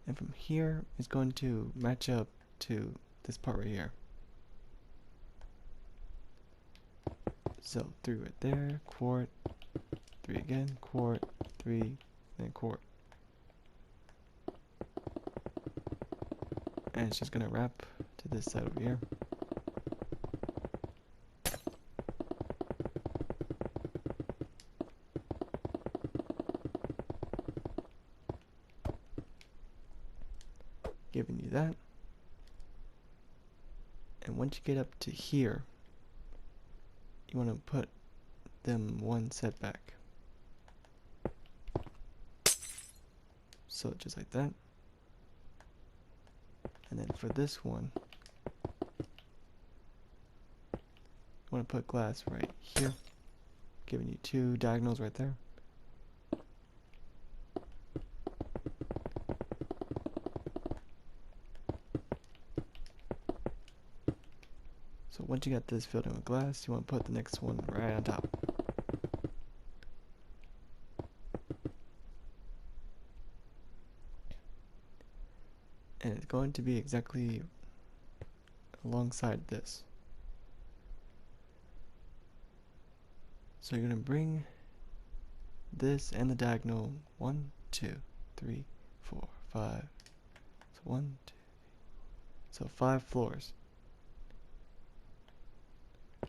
And from here is going to match up to this part right here. So 3 right there, quart, 3 again, quart, 3, then quart. And it's just gonna wrap to this side over here. Giving you that. And once you get up to here, you want to put them 1 setback. So just like that. And then for this one, you want to put glass right here, giving you 2 diagonals right there. So once you got this filled in with glass, you want to put the next one right on top. And it's going to be exactly alongside this. So you're going to bring this and the diagonal 1, 2, 3, 4, 5. So 1, 2, 3. So 5 floors.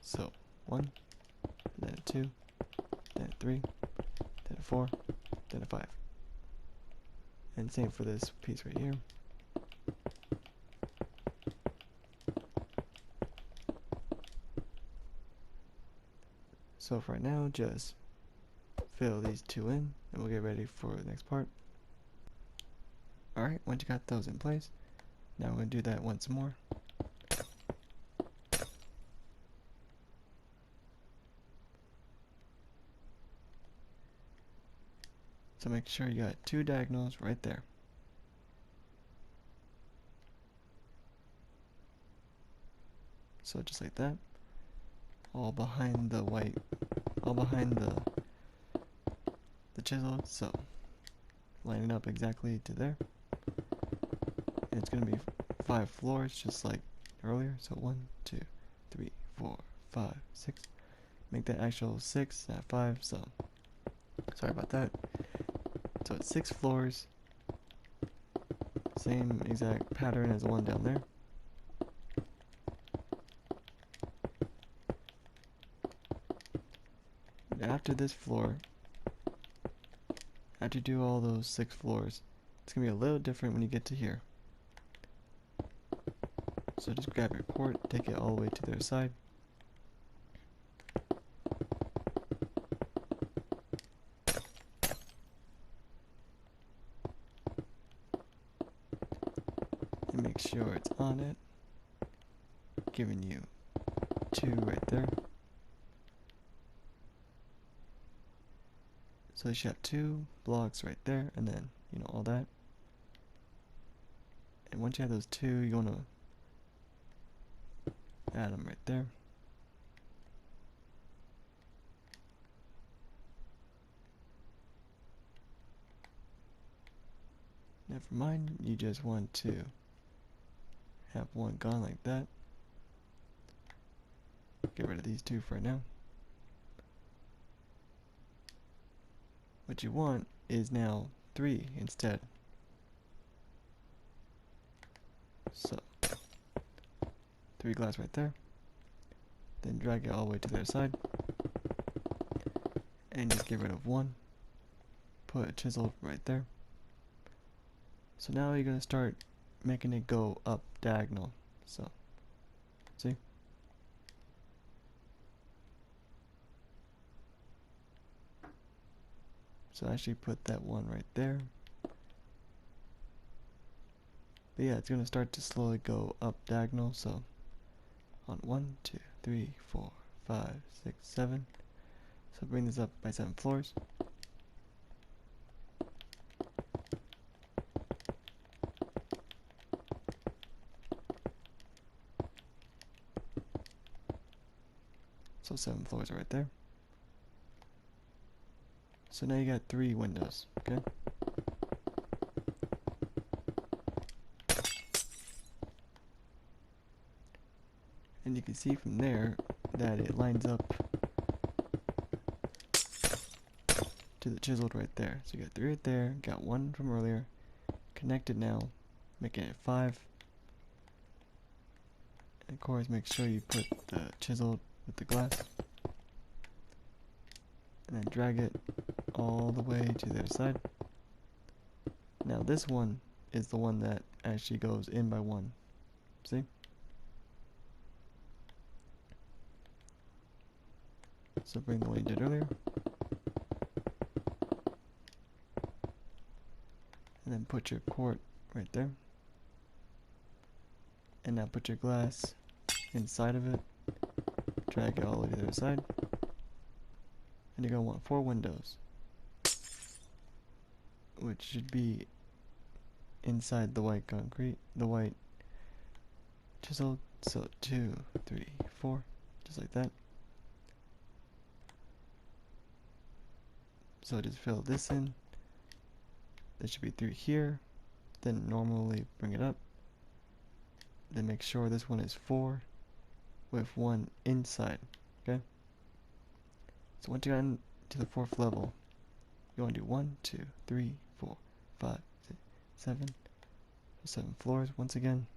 So 1, then a 2, then a 3, then a 4, then a 5. And same for this piece right here. So for right now, just fill these 2 in, and we'll get ready for the next part. Alright, once you got those in place, now we're going to do that once more. So make sure you got 2 diagonals right there. So just like that, all behind the white, all behind the chisel. So line it up exactly to there. And it's gonna be 5 floors just like earlier. So 1, 2, 3, 4, 5, 6. Make that actual 6, not 5. So sorry about that. So it's 6 floors, same exact pattern as the one down there. And after this floor, after you do all those 6 floors, it's going to be a little different when you get to here. So just grab your quart, take it all the way to the other side. And make sure it's on it, giving you 2 right there. So you should have 2 blocks right there, and then, you know, all that. And once you have those 2, you want to add them right there. Never mind, you just want to have one gone like that. Get rid of these two for now. What you want is now 3 instead. So 3 glass right there. Then drag it all the way to the other side. And just get rid of 1. Put a chisel right there. So now you're going to start making it go up diagonal. So, see? So actually put that one right there. But yeah, it's going to start to slowly go up diagonal. So on 1, 2, 3, 4, 5, 6, 7. So bring this up by 7 floors. So 7 floors right there. So now you got 3 windows, okay? And you can see from there that it lines up to the chiseled right there. So you got 3 right there, got 1 from earlier, connected now, making it 5. And of course make sure you put the chiseled with the glass. And then drag it all the way to the other side. Now this one is the one that actually goes in by 1. See? So bring the one you did earlier. And then put your quart right there. And now put your glass inside of it. Drag it all the way to the other side. And you're going to want 4 windows, which should be inside the white concrete, the white chisel. So 2, 3, 4, just like that. So just fill this in. There should be 3 here. Then normally bring it up. Then make sure this one is 4 with 1 inside. Okay? So once you got into the 4th level, you want to do 1, 2, 3, 4, 5, 6, 7. 7 floors once again.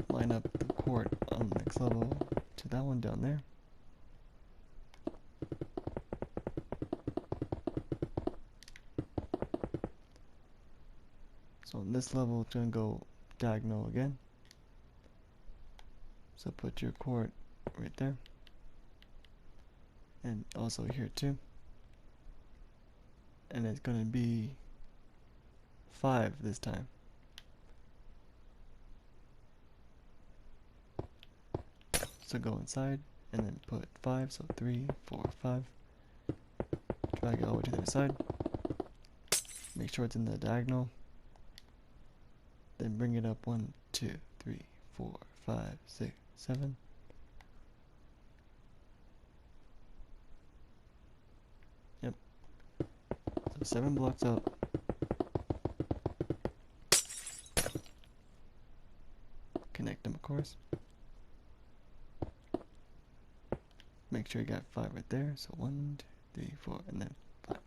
Line up the quart on the next level to that one down there. So on this level, it's going to go diagonal again. So put your quart right there. And also here too. And it's going to be 5 this time. So go inside and then put 5. So 3, 4, 5. Drag it all the way to the other side. Make sure it's in the diagonal. Then bring it up 1, 2, 3, 4, 5, 6, 7. Yep. So 7 blocks up. Connect them, of course. Make sure you got 5 right there. So 1, 2, 3, 4, and then 5.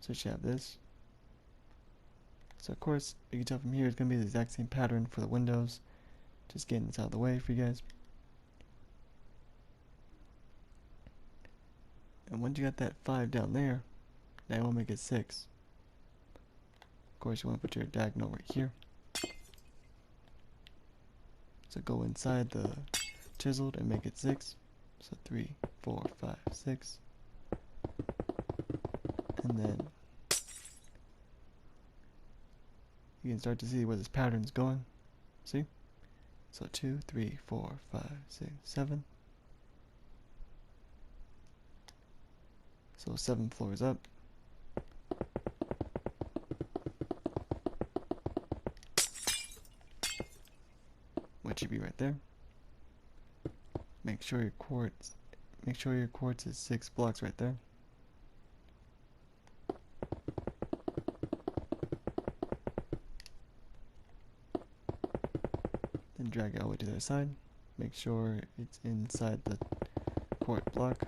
So you should have this. So of course, you can tell from here it's going to be the exact same pattern for the windows. Just getting this out of the way for you guys. And once you got that 5 down there, now you want to make it 6. Of course, you want to put your diagonal right here. So go inside the chiseled and make it 6. So 3, 4, 5, 6. And then you can start to see where this pattern's going. See? So 2, 3, 4, 5, 6, 7. So 7 floors up. Which should be right there. Make sure your quartz is 6 blocks right there. Then drag it all the way to the other side. Make sure it's inside the quart block.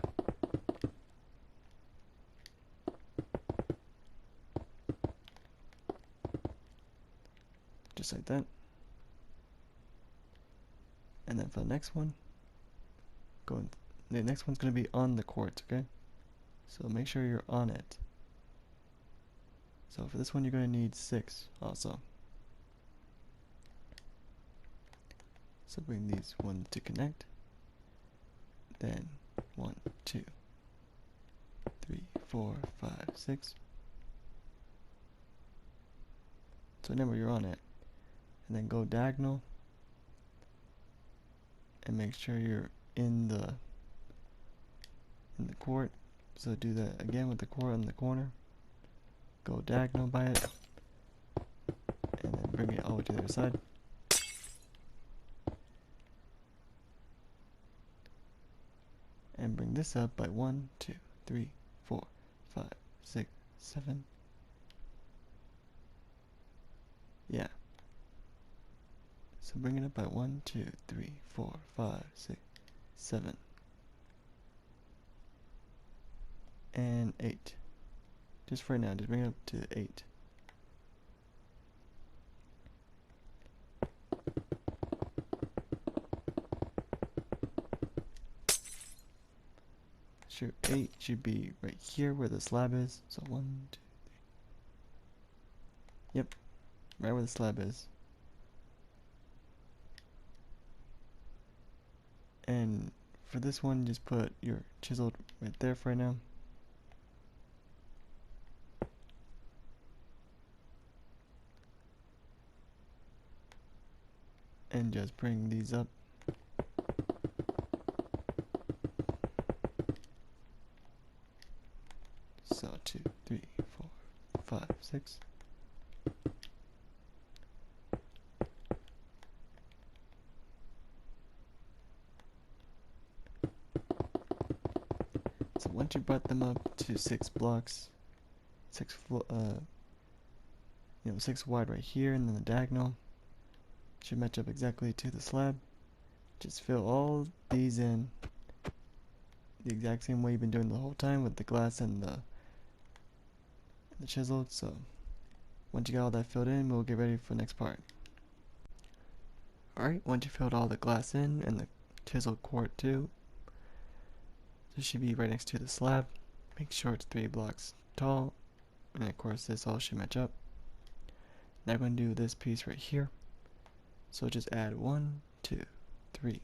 Just like that. And then for the next one, the next one's going to be on the quartz, okay? So make sure you're on it. So for this one, you're going to need 6 also. So bring these 1 to connect. Then 1, 2, 3, 4, 5, 6. So remember you're on it. And then go diagonal. And make sure you're in the quart. So do that again with the quart on the corner. Go diagonal by it. And then bring it all the way to the other side. And bring this up by 1, 2, 3, 4, 5, 6, 7. Yeah. So bring it up by 1, 2, 3, 4, 5, 6, 7. And 8. Just for right now, just bring it up to 8. Sure, 8 should be right here where the slab is. So 1, 2, 3. Yep, right where the slab is. And for this one, just put your chisel right there for right now. And just bring these up. So 2, 3, 4, 5, 6. So once you brought them up to 6 blocks, 6 wide right here, and then the diagonal should match up exactly to the slab. Just fill all these in the exact same way you've been doing the whole time with the glass and the chisel. So once you got all that filled in, we'll get ready for the next part. Alright, once you filled all the glass in and the chiseled quart too, this should be right next to the slab. Make sure it's 3 blocks tall, and of course this all should match up. Now I'm going to do this piece right here. So just add 1, 2, 3.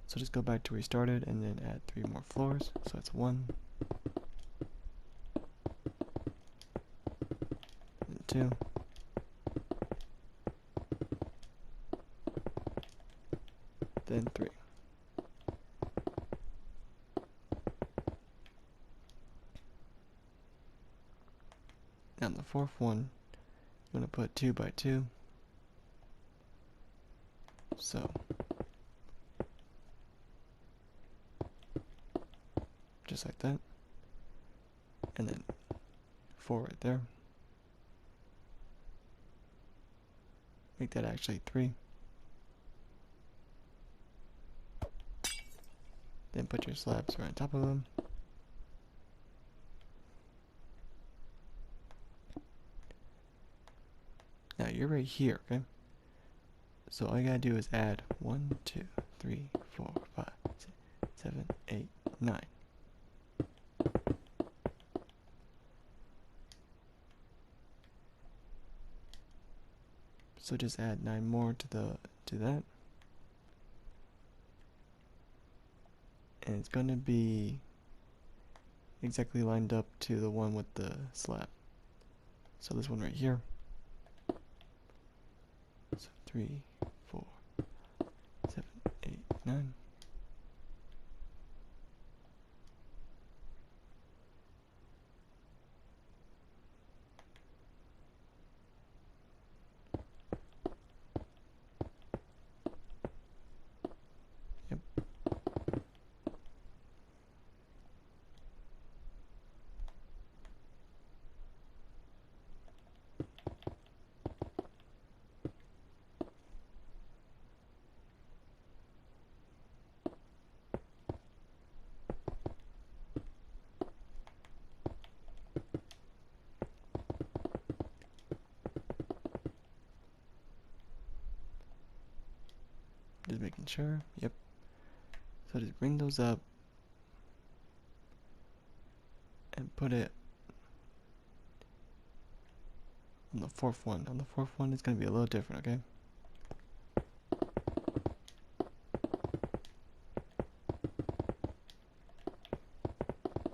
So just go back to where you started and then add 3 more floors. So that's 1, and 2, then 3. Now the fourth one, I'm going to put 2 by 2. So just like that. And then 4 right there. Make that actually 3. Then put your slabs right on top of them. Now you're right here, okay? So all you gotta do is add 1, 2, 3, 4, 5, 6, 7, 8, 9. So just add 9 more to that. And it's gonna be exactly lined up to the one with the slab. So this one right here. 3, 4, 7, 8, 9. Yep. Just making sure. Yep. So just bring those up and put it on the fourth one. On the fourth one, it's going to be a little different, okay?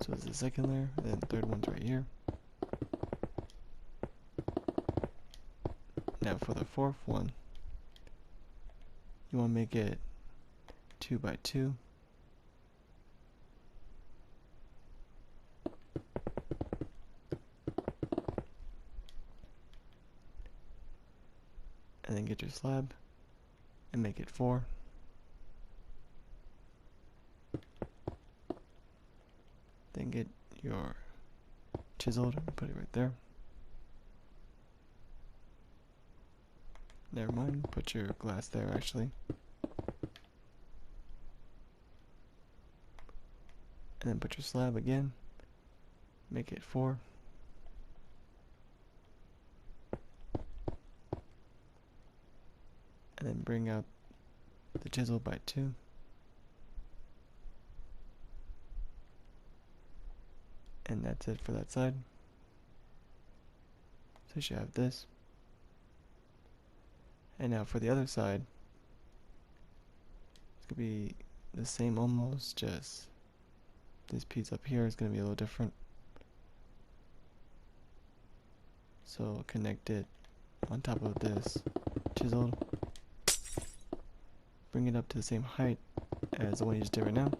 So this is the second layer, and then the third one's right here. Now for the fourth one, you want to make it 2 by 2. And then get your slab and make it 4. Then get your chiseled and put it right there. Never mind, put your glass there actually. And then put your slab again. Make it 4. And then bring up the chisel by 2. And that's it for that side. So you should have this. And now for the other side, it's going to be the same almost, just this piece up here is going to be a little different. So connect it on top of this chiseled. Bring it up to the same height as the one you just did right now.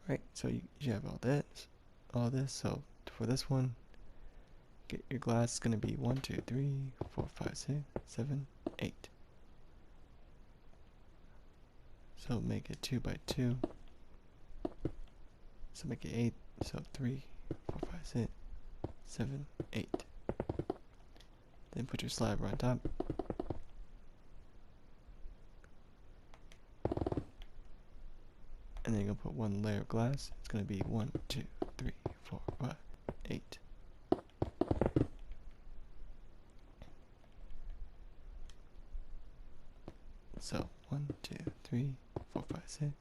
Right, so you have all this. So for this one, get your glass. It's gonna be 1, 2, 3, 4, 5, 6, 7, 8. So make it 2 by 2. So make it 8. So 3, 4, 5, 6, 7, 8. Then put your slab right on top. And then you're going to put one layer of glass. It's going to be 1, 2, 3, 4, 5, 8. So 1, 2, 3, 4, 5, 6,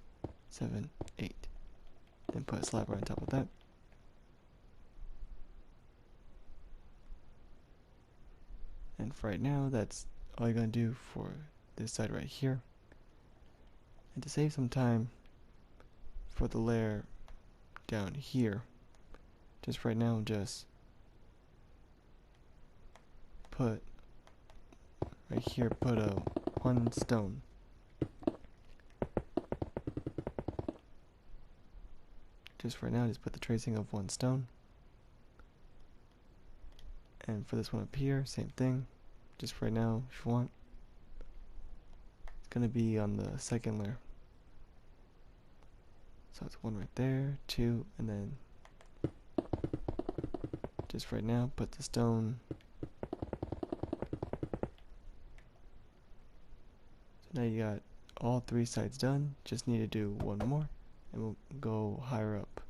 7, 8. Then put a slab right on top of that. And for right now, that's all you're going to do for this side right here. And to save some time for the layer down here, just right now, just put right here, put a 1 stone. Just for now, just put the tracing of 1 stone. And for this one up here, same thing. Just for right now, if you want. It's going to be on the second layer. So it's 1 right there, 2, and then just right now, put the stone. So now you got all 3 sides done. Just need to do 1 more, and we'll go higher up.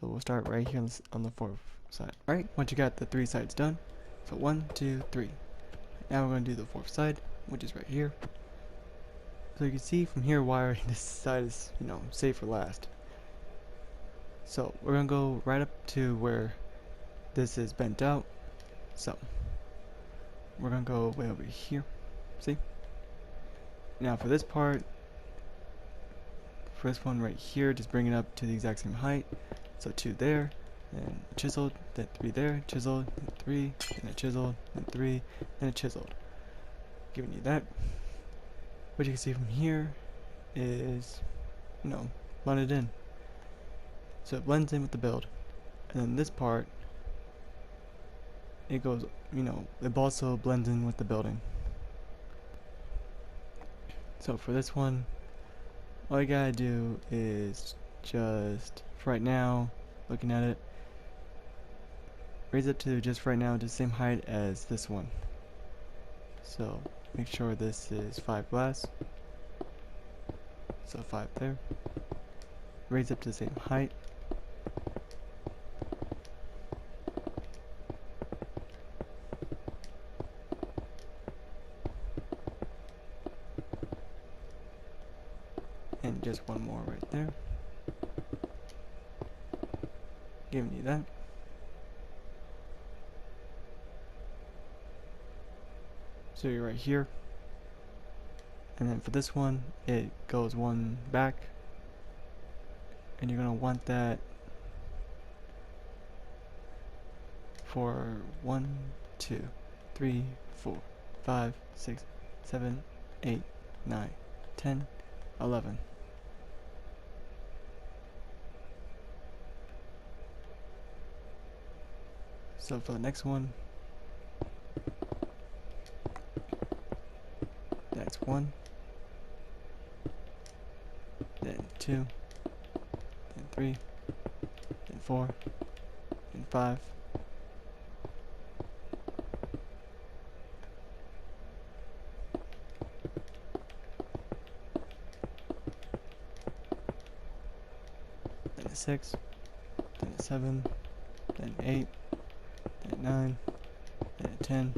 So So we'll start right here on the fourth side. Alright, once you got the 3 sides done, so 1, 2, 3. Now we're going to do the fourth side, which is right here. So you can see from here why this side is, saved for last. So we're going to go right up to where this is bent out. So we're going to go way over here. See? Now for this part, for this one right here, just bring it up to the exact same height. So 2 there, and chiseled, then 3 there, chiseled, then 3, then a chiseled, then 3, then a chiseled. Giving you that. What you can see from here is, blended in. So it blends in with the build. And then this part, it goes, it also blends in with the building. So for this one, all you gotta do is just, for right now, looking at it, raise it to just right now the same height as this one. So make sure this is 5 glass. So 5 there. Raise up to the same height. And just one more right there. Giving you that. So you're right here. And then for this one, it goes one back. And you're going to want that for 1, 2, 3, 4, 5, 6, 7, 8, 9, 10, 11. So for the next one, that's 1, then 2, then 3, then 4, then 5, then a 6, then a 7, then 8, then 9, then a 10,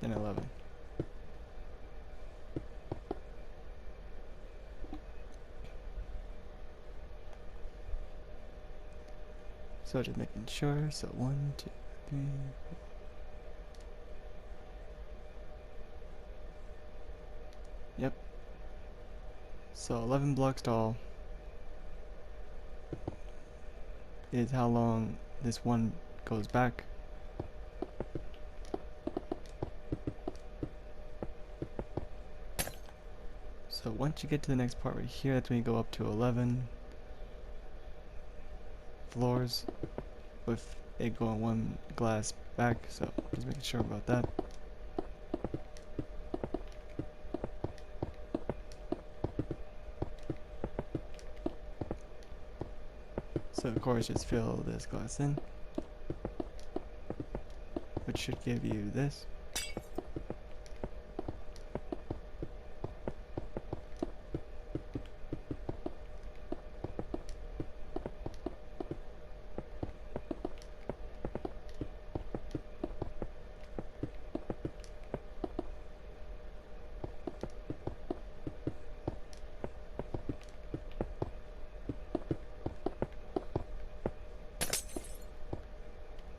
then 11. So just making sure, so 1, 2, 3, 4. Yep. So 11 blocks tall is how long this one goes back. So once you get to the next part right here, that's when you go up to 11 floors with it going 1 glass back, so just making sure about that. So of course just fill this glass in, which should give you this.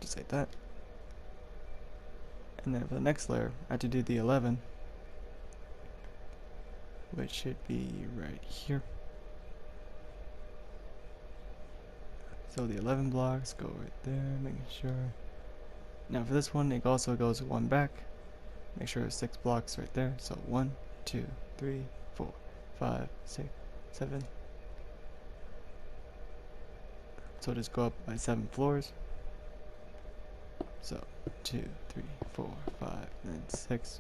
Just like that. And then for the next layer, I have to do the 11, which should be right here. So the 11 blocks go right there, making sure. Now for this one, it also goes 1 back. Make sure it's 6 blocks right there. So 1, 2, 3, 4, 5, 6, 7. So just go up by 7 floors. So 2, 3, 4, 5, and then 6.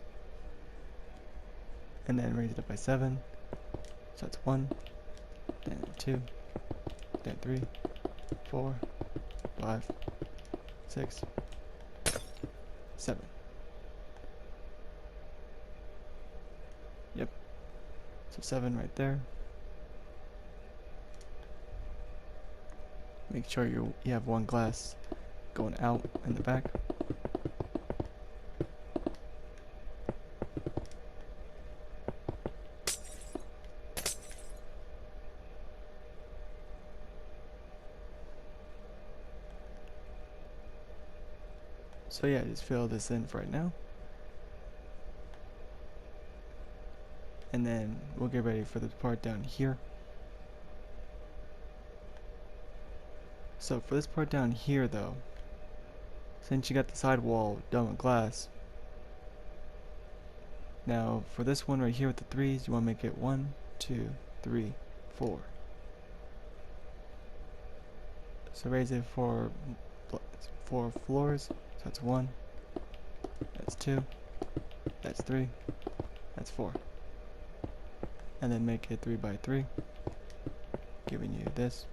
And then raise it up by 7. So that's 1, then 2, then 3, 4, 5, 6, 7. Yep. So 7 right there. Make sure you have one glass going out in the back. So yeah, just fill this in for right now. And then we'll get ready for the part down here. So for this part down here though, since you got the side wall done with glass, now for this one right here with the threes, you want to make it 1, 2, 3, 4. So raise it for 4 floors. So that's 1, that's 2, that's 3, that's 4. And then make it 3 by 3, giving you this.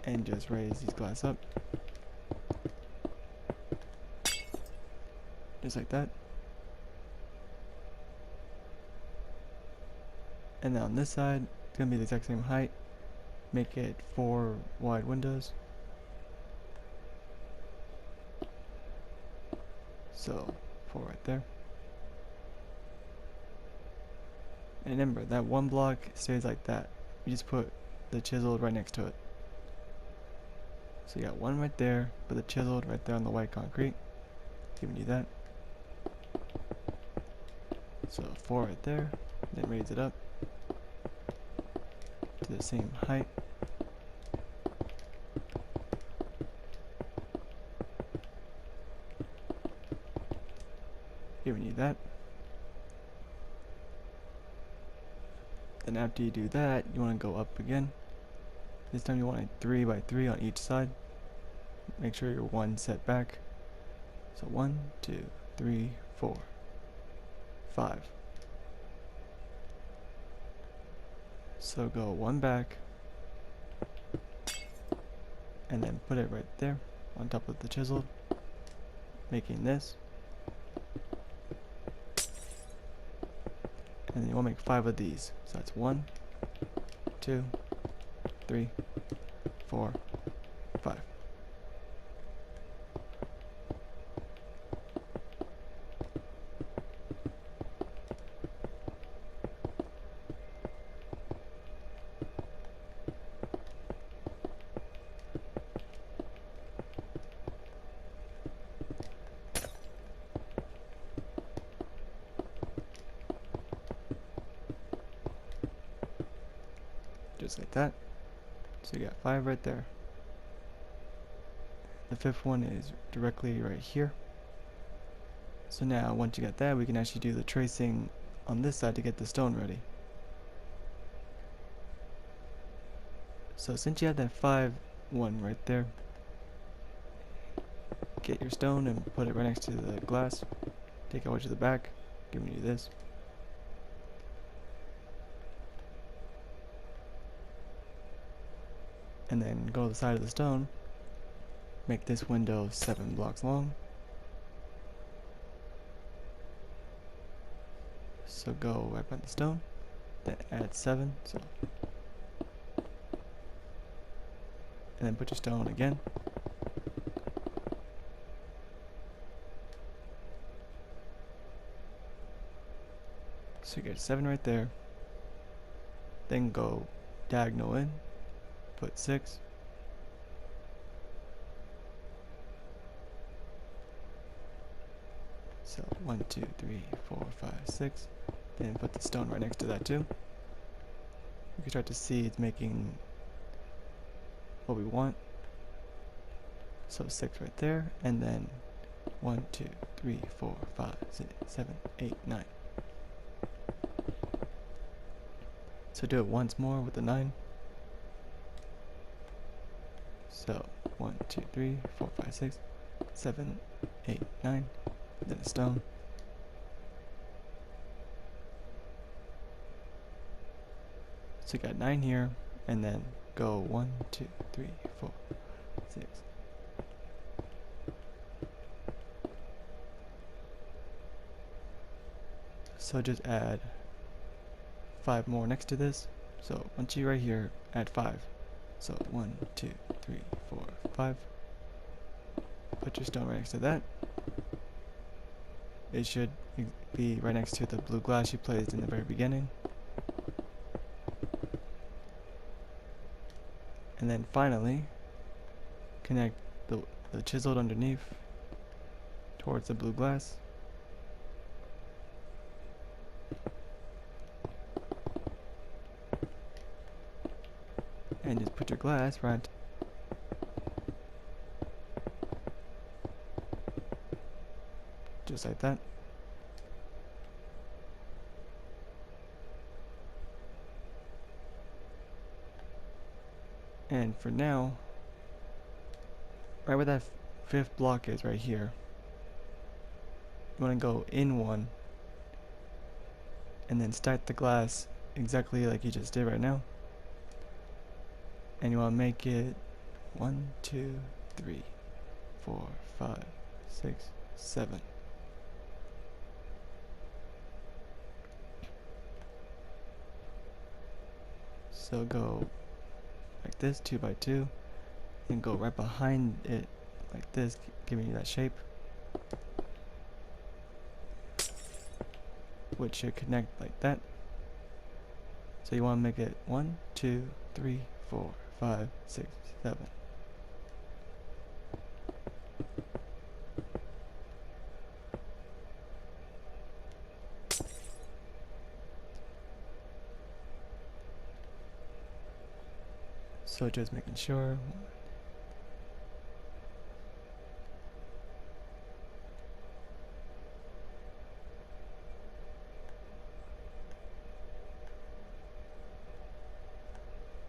And just raise these glass up. Just like that. And then on this side, it's going to be the exact same height. Make it 4 wide windows. So 4 right there. And remember, that one block stays like that. You just put the chiseled right next to it. So you got one right there, but the chiseled right there on the white concrete. Giving you that. So 4 right there, then raise it up to the same height. Giving you that. Then after you do that, you want to go up again. This time you want a 3 by 3 on each side. Make sure you're 1 set back. So 1, 2, 3, 4, 5. So go 1 back, and then put it right there on top of the chiseled, making this. And then you want to make 5 of these. So that's 1, 2, 3, 4, 5. Just like that. So you got 5 right there. The 5th one is directly right here. So now once you got that, we can actually do the tracing on this side to get the stone ready. So since you have that 5 one right there, get your stone and put it right next to the glass. Take it over to the back, giving you this. And then go to the side of the stone, make this window 7 blocks long. So go right by the stone, then add 7, so. And then put your stone again. So you get 7 right there. Then go diagonal in, put 6. So 1, 2, 3, 4, 5, 6. Then put the stone right next to that too. You can start to see it's making what we want. So 6 right there, and then 1, 2, 3, 4, 5, 6, 7, 8, 9. So do it once more with the 9. So 1, 2, 3, 4, 5, 6, 7, 8, 9. Then a stone. So you got 9 here, and then go 1, 2, 3, 4, 6. So just add 5 more next to this. So once you're right here, add 5. So 1, 2, 3, 4, 5. Put your stone right next to that. It should be right next to the blue glass you placed in the very beginning. And then finally, connect the chiseled underneath towards the blue glass. And just put your glass right just like that. And for now, right where that fifth block is right here, you want to go in one and then stack the glass exactly like you just did right now. And you want to make it 1, 2, 3, 4, 5, 6, 7. So go like this, 2 by 2, and go right behind it like this, giving you that shape, which should connect like that. So you want to make it 1, 2, 3, 4, 5, 6, 7. So just making sure.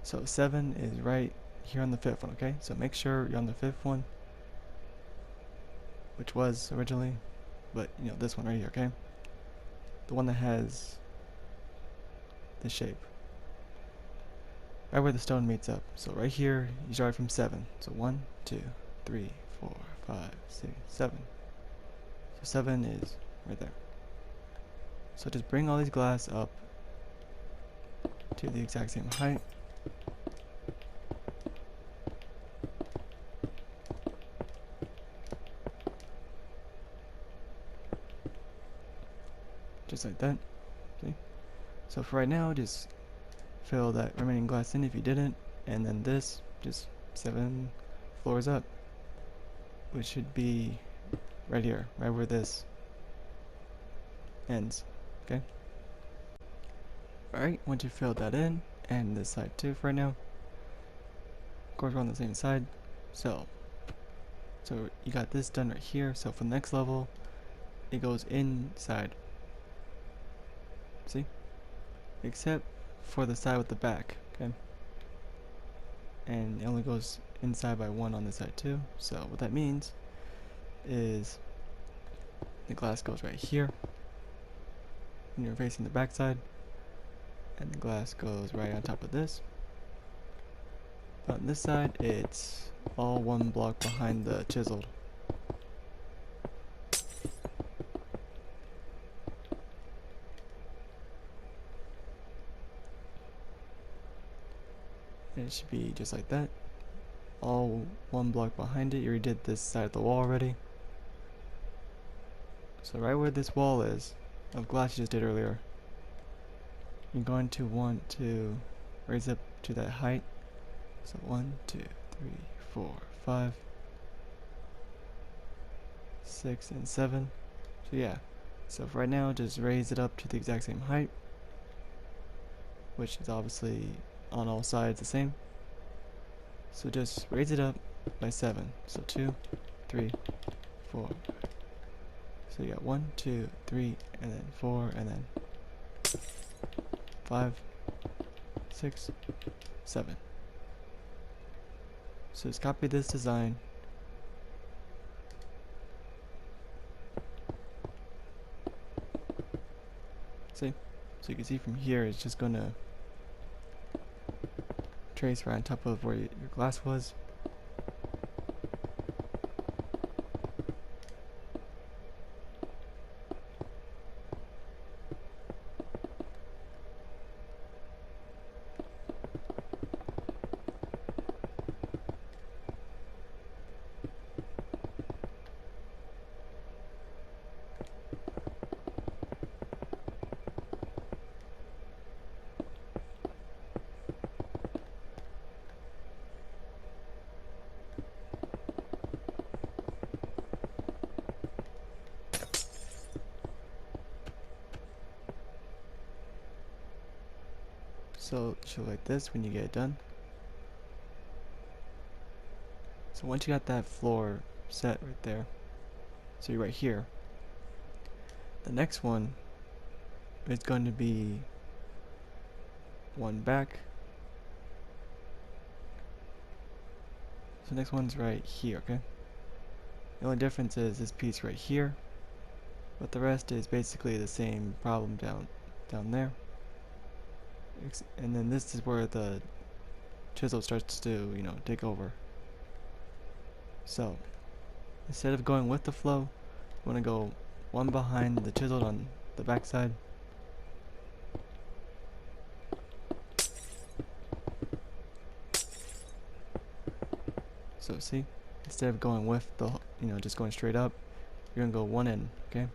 So 7 is right here on the fifth one, okay? So make sure you're on the fifth one, which was originally, but you know, this one right here, okay? The one that has the shape. Right where the stone meets up. So right here, you start from 7. So 1, 2, 3, 4, 5, 6, 7. So 7 is right there. So just bring all these glass up to the exact same height. Just like that. See? So for right now, just fill that remaining glass in if you didn't, and then this, just 7 floors up, which should be right here, right where this ends, okay? Alright, once you filled that in, and this side too for right now, of course we're on the same side, so you got this done right here, so for the next level, it goes inside, see? Except for the side with the back, okay? And it only goes inside by 1 on this side too, so what that means is the glass goes right here when you're facing the back side, and the glass goes right on top of this. But on this side, it's all 1 block behind the chiseled. And it should be just like that. All 1 block behind it. You already did this side of the wall already. So right where this wall is, of glass you just did earlier, you're going to want to raise up to that height. So 1, 2, 3, 4, 5, 6, and 7. So yeah. So for right now, just raise it up to the exact same height, which is obviously on all sides the same. So just raise it up by 7. So 2, 3, 4. So you got 1, 2, 3, and then 4, and then 5, 6, 7. So just copy this design. See? So you can see from here, it's just gonna trace right on top of where your glass was. So it should look like this when you get it done. So once you got that floor set right there, so you're right here, the next one is going to be one back. So the next one's right here, okay? The only difference is this piece right here, but the rest is basically the same problem down there. And then this is where the chisel starts to, take over. So instead of going with the flow, you want to go one behind the chisel on the back side. So see, instead of going with the, just going straight up, you're gonna go one in, okay,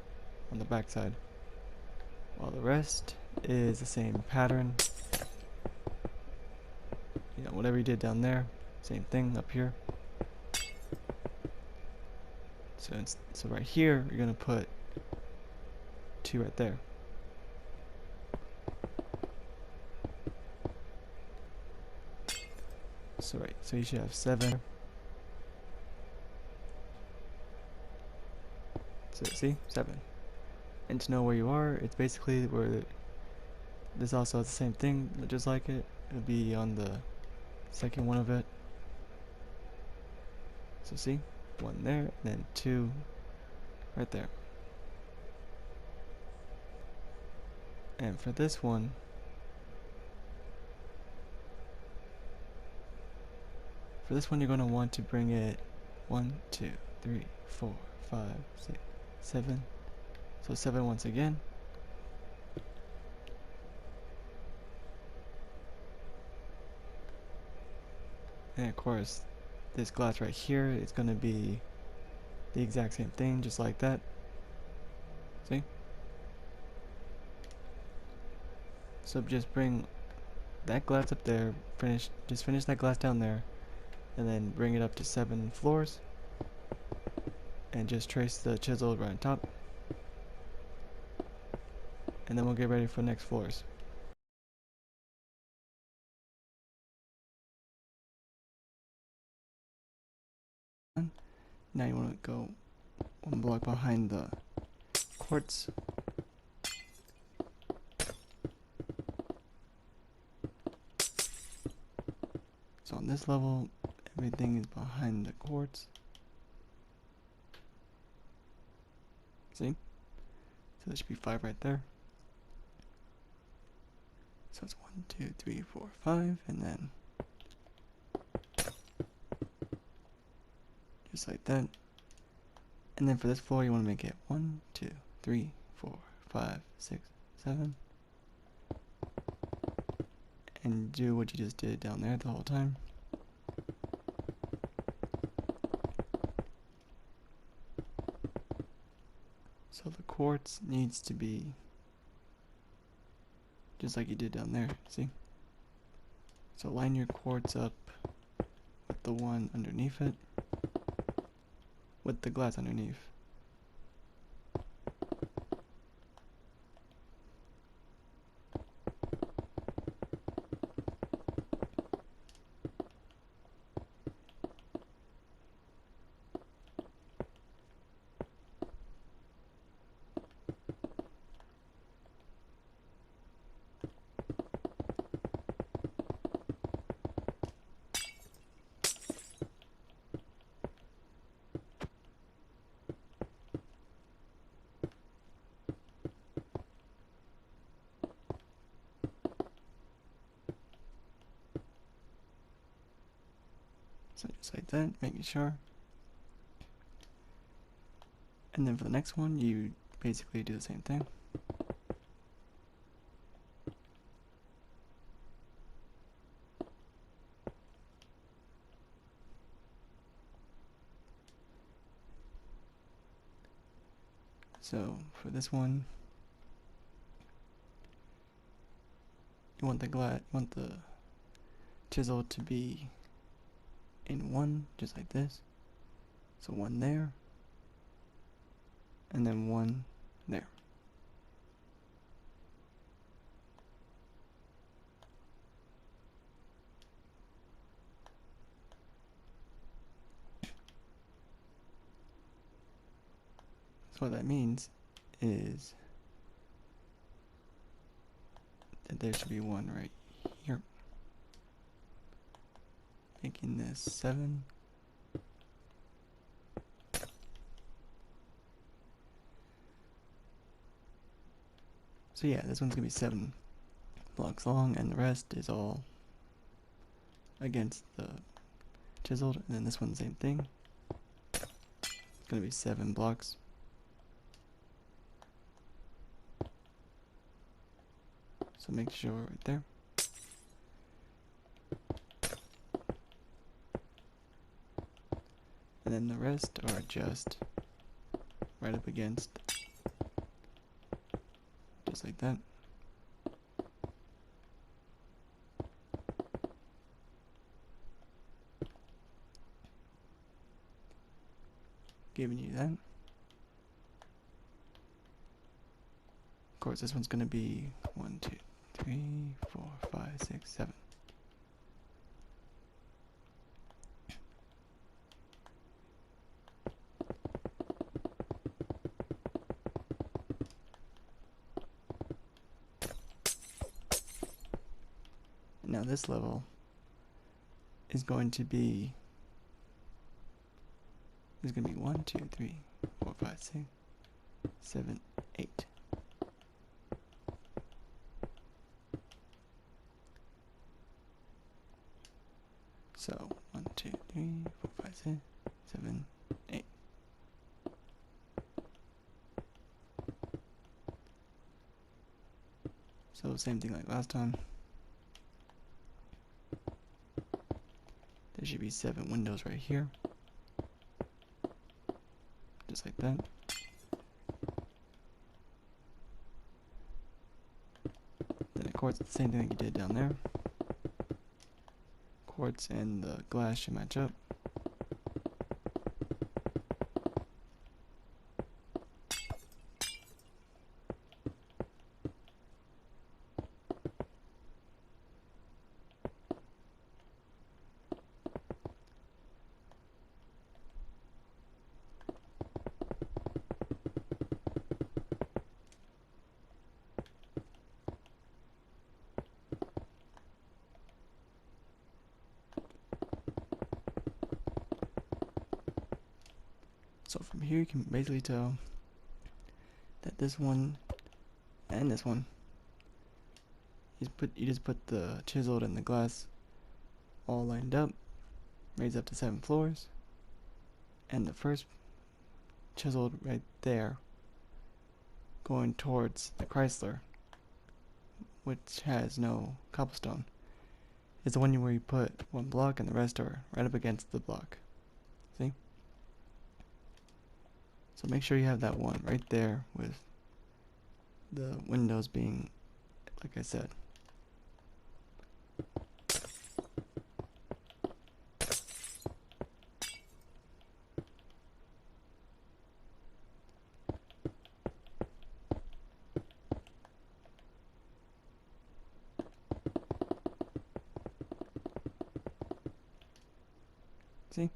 on the back side. While the rest is the same pattern. Whatever you did down there, same thing up here. So right here, you're gonna put 2 right there. So you should have 7. So see, 7. And to know where you are, it's basically where this also has the same thing, just like it. It'll be on the second one of it. So see, 1 there, and then 2 right there. And for this one, you're going to want to bring it 1, 2, 3, 4, 5, 6, 7. So 7 once again. And of course, this glass right here is going to be the exact same thing, just like that. See? So just bring that glass up there, just finish that glass down there, and then bring it up to 7 floors, and just trace the chisel right on top, and then we'll get ready for the next floors. Now you want to go 1 block behind the quartz. So on this level, everything is behind the quartz. See? So there should be 5 right there. So it's 1, 2, 3, 4, 5, and then just like that. And then for this floor, you want to make it 1, 2, 3, 4, 5, 6, 7. And do what you just did down there the whole time. So the quartz needs to be just like you did down there, see? So line your quartz up with the one underneath it, with the glass underneath. So just like that, making sure. And then for the next one, you basically do the same thing. So for this one, you want the chisel to be in 1, just like this. So 1 there, and then 1 there. what that means is that there should be one right here, making this 7. So yeah, this one's gonna be 7 blocks long, and the rest is all against the chiseled. And then this one, same thing. It's gonna be 7 blocks. So make sure right there. And then the rest are just right up against, just like that. Giving you that. Of course, this one's going to be 1, 2, 3, 4, 5, 6, 7. Now this level is going to be 1, 2, 3, 4, 5, 6, 7, 8. So 1, 2, 3, 4, 5, 6, 7, 8. So same thing like last time. There should be 7 windows right here. Just like that. Then of course it's the same thing that you did down there. Quartz and the glass should match up. So from here you can basically tell that this one and this one, you just put the chiseled and the glass all lined up, raised up to 7 floors, and the first chiseled right there going towards the Chrysler, which has no cobblestone, is the one where you put 1 block and the rest are right up against the block. See? So make sure you have that one right there with the windows being, like I said. See?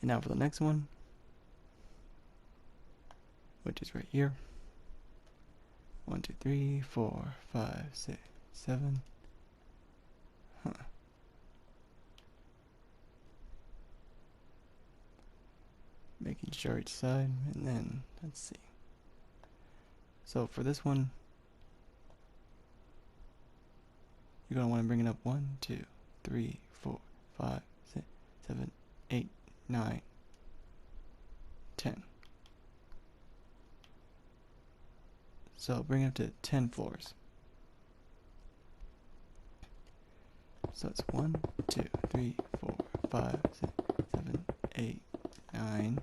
And now for the next one, which is right here. 1, 2, 3, 4, 5, 6, 7. Making sure each side, and then let's see. So for this one, you're going to want to bring it up 1, 2, 3, 4, 5, 6, 7, 8, 9, 10. So bring it up to 10 floors. So it's 1, 2, 3, 4, 5, 6, 7, 8, 9,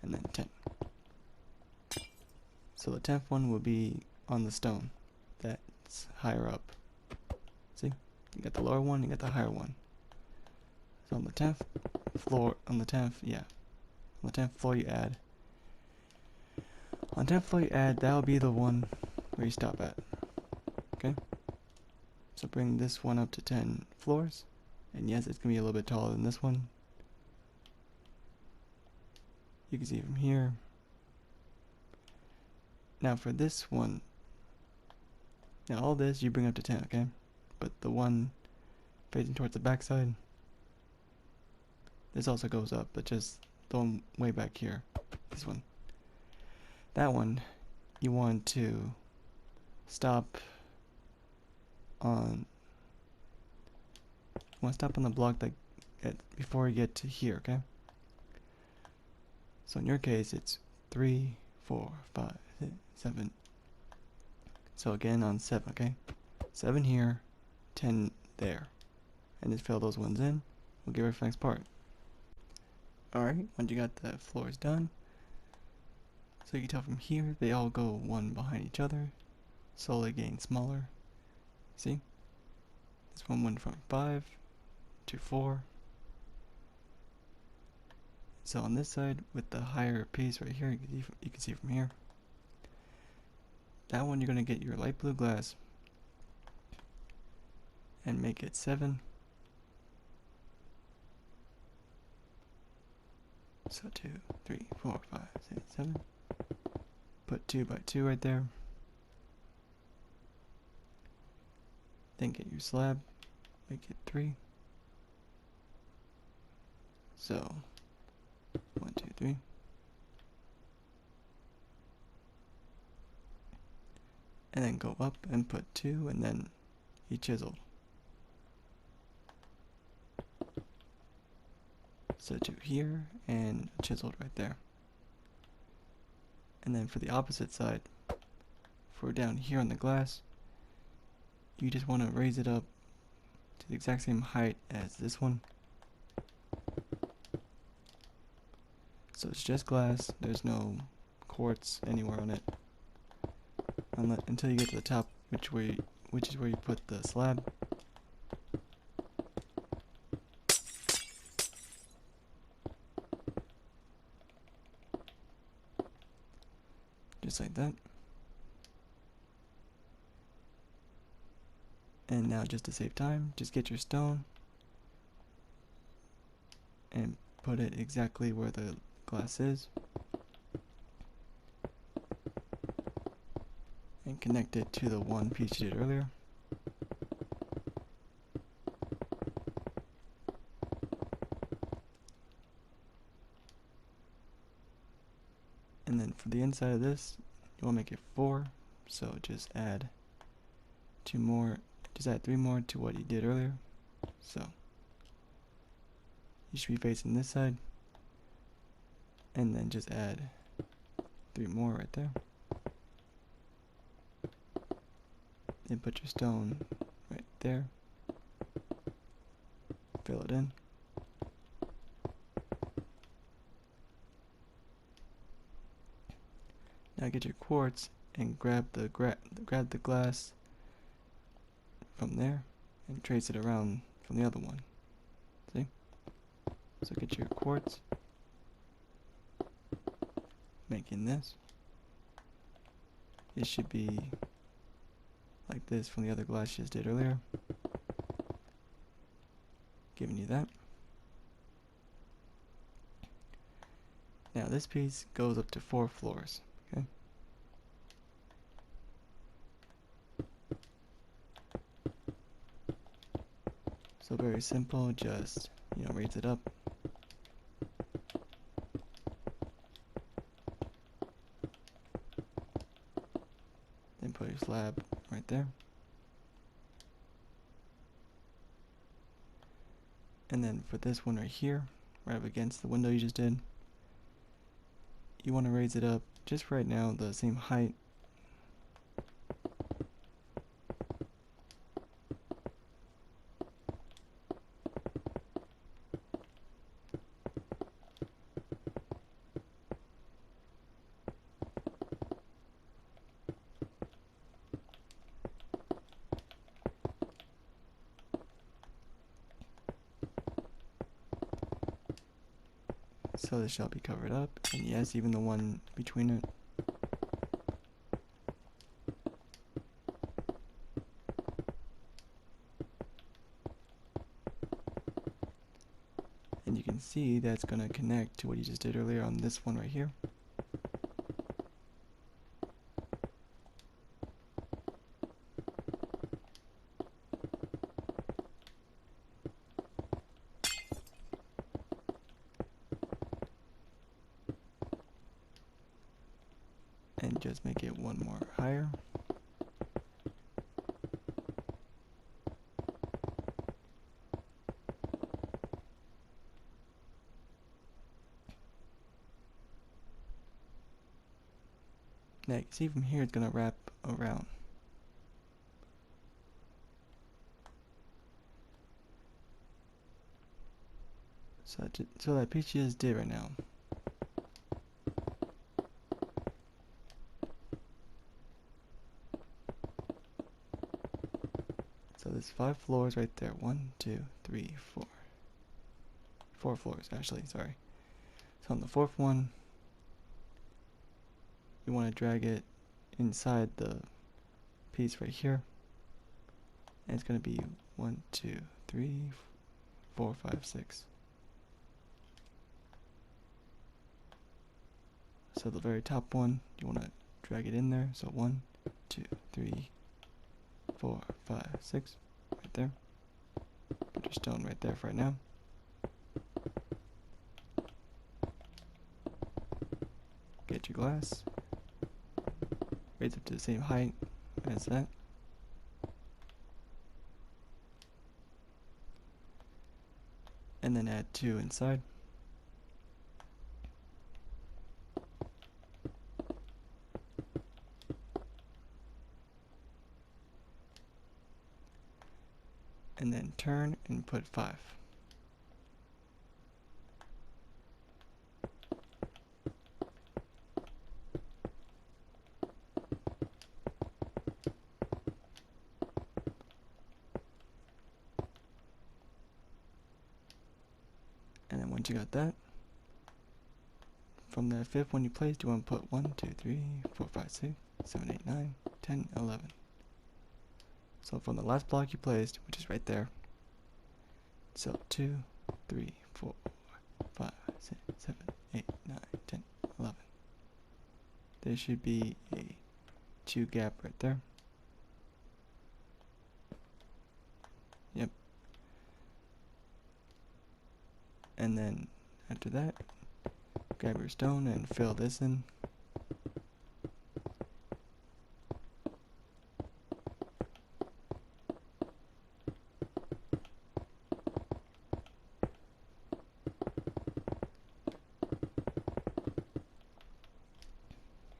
and then 10. So the 10th one will be on the stone that's higher up. See? You got the lower one, you got the higher one. So on the 10th floor, on the 10th floor you add. On the 10th floor you add, that'll be the one where you stop at. Okay? So bring this one up to 10 floors. And yes, it's going to be a little bit taller than this one. You can see from here, Now for this one, now all this you bring up to 10, okay? But the one facing towards the backside, this also goes up, but just the one way back here, this one. That one, you want to stop on, the block that before you get to here, okay? So in your case, it's 3, 4, 5, 6, 7. So again on 7, okay? 7 here, 10 there. And just fill those ones in. We'll get ready for the next part. Alright, once you got the floors done, so you can tell from here, they all go one behind each other, slowly getting smaller. See? This one went from 5 to 4. So on this side, with the higher piece right here, you can see from here, that one you're going to get your light blue glass and make it 7. So 2, 3, 4, 5, 6, 7. Put 2 by 2 right there. Then get your slab, make it 3. So 1, 2, 3. And then go up and put 2, and then you chisel. So 2 here and chiseled right there. And then for the opposite side, for down here on the glass, you just want to raise it up to the exact same height as this one. So it's just glass, there's no quartz anywhere on it. Until you get to the top, which is where you put the slab. Just like that. And now, just to save time, just get your stone and put it exactly where the glass is. And connect it to the one piece you did earlier. And then for the inside of this, you want to make it 4, so just add 2 more, just add 3 more to what you did earlier. So you should be facing this side, and then just add 3 more right there. Then put your stone right there, fill it in. Now get your quartz and grab the glass from there and trace it around from the other one. See? So get your quartz, making this. It should be like this from the other glass you just did earlier. Giving you that. Now this piece goes up to 4 floors. Okay. So very simple, just, raise it up. Then put your slab right there. And then for this one right here, right up against the window you just did, you want to raise it up just right now the same height. So this shall be covered up, and yes, even the one between it. And you can see that's going to connect to what you just did earlier on this one right here. and just make it one more higher. Now you can see from here it's going to wrap around. So that piece you just did right now. So there's 5 floors right there. 1, 2, 3, 4. 4 floors actually, sorry. So on the 4th one, you want to drag it inside the piece right here. And it's going to be 1, 2, 3, 4, 5, 6. So the very top one, you want to drag it in there. So 1, 2, 3, 4, 5, 6. Right there. Put your stone right there for right now. Get your glass. Raise up to the same height as that. And then add 2 inside. And then turn and put 5. And then once you got that, from the 5th one you placed, you want to put 1, 2, 3, 4, 5, 6, 7, 8, 9, 10, 11. So from the last block you placed, which is right there, so 2, 3, 4, 5, 6, 7, 8, 9, 10, 11. There should be a 2 gap right there. Yep. And then after that, grab your stone and fill this in.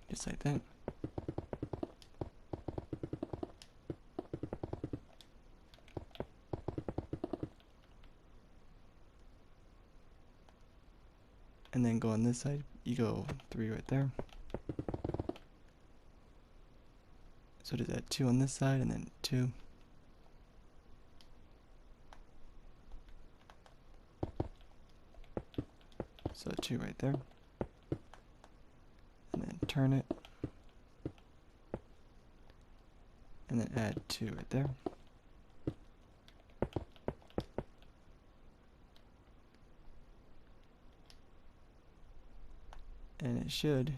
Just like that. And then go on this side, you go 3 right there. So just add 2 on this side and then 2. So 2 right there. And then turn it. And then add 2 right there. And it should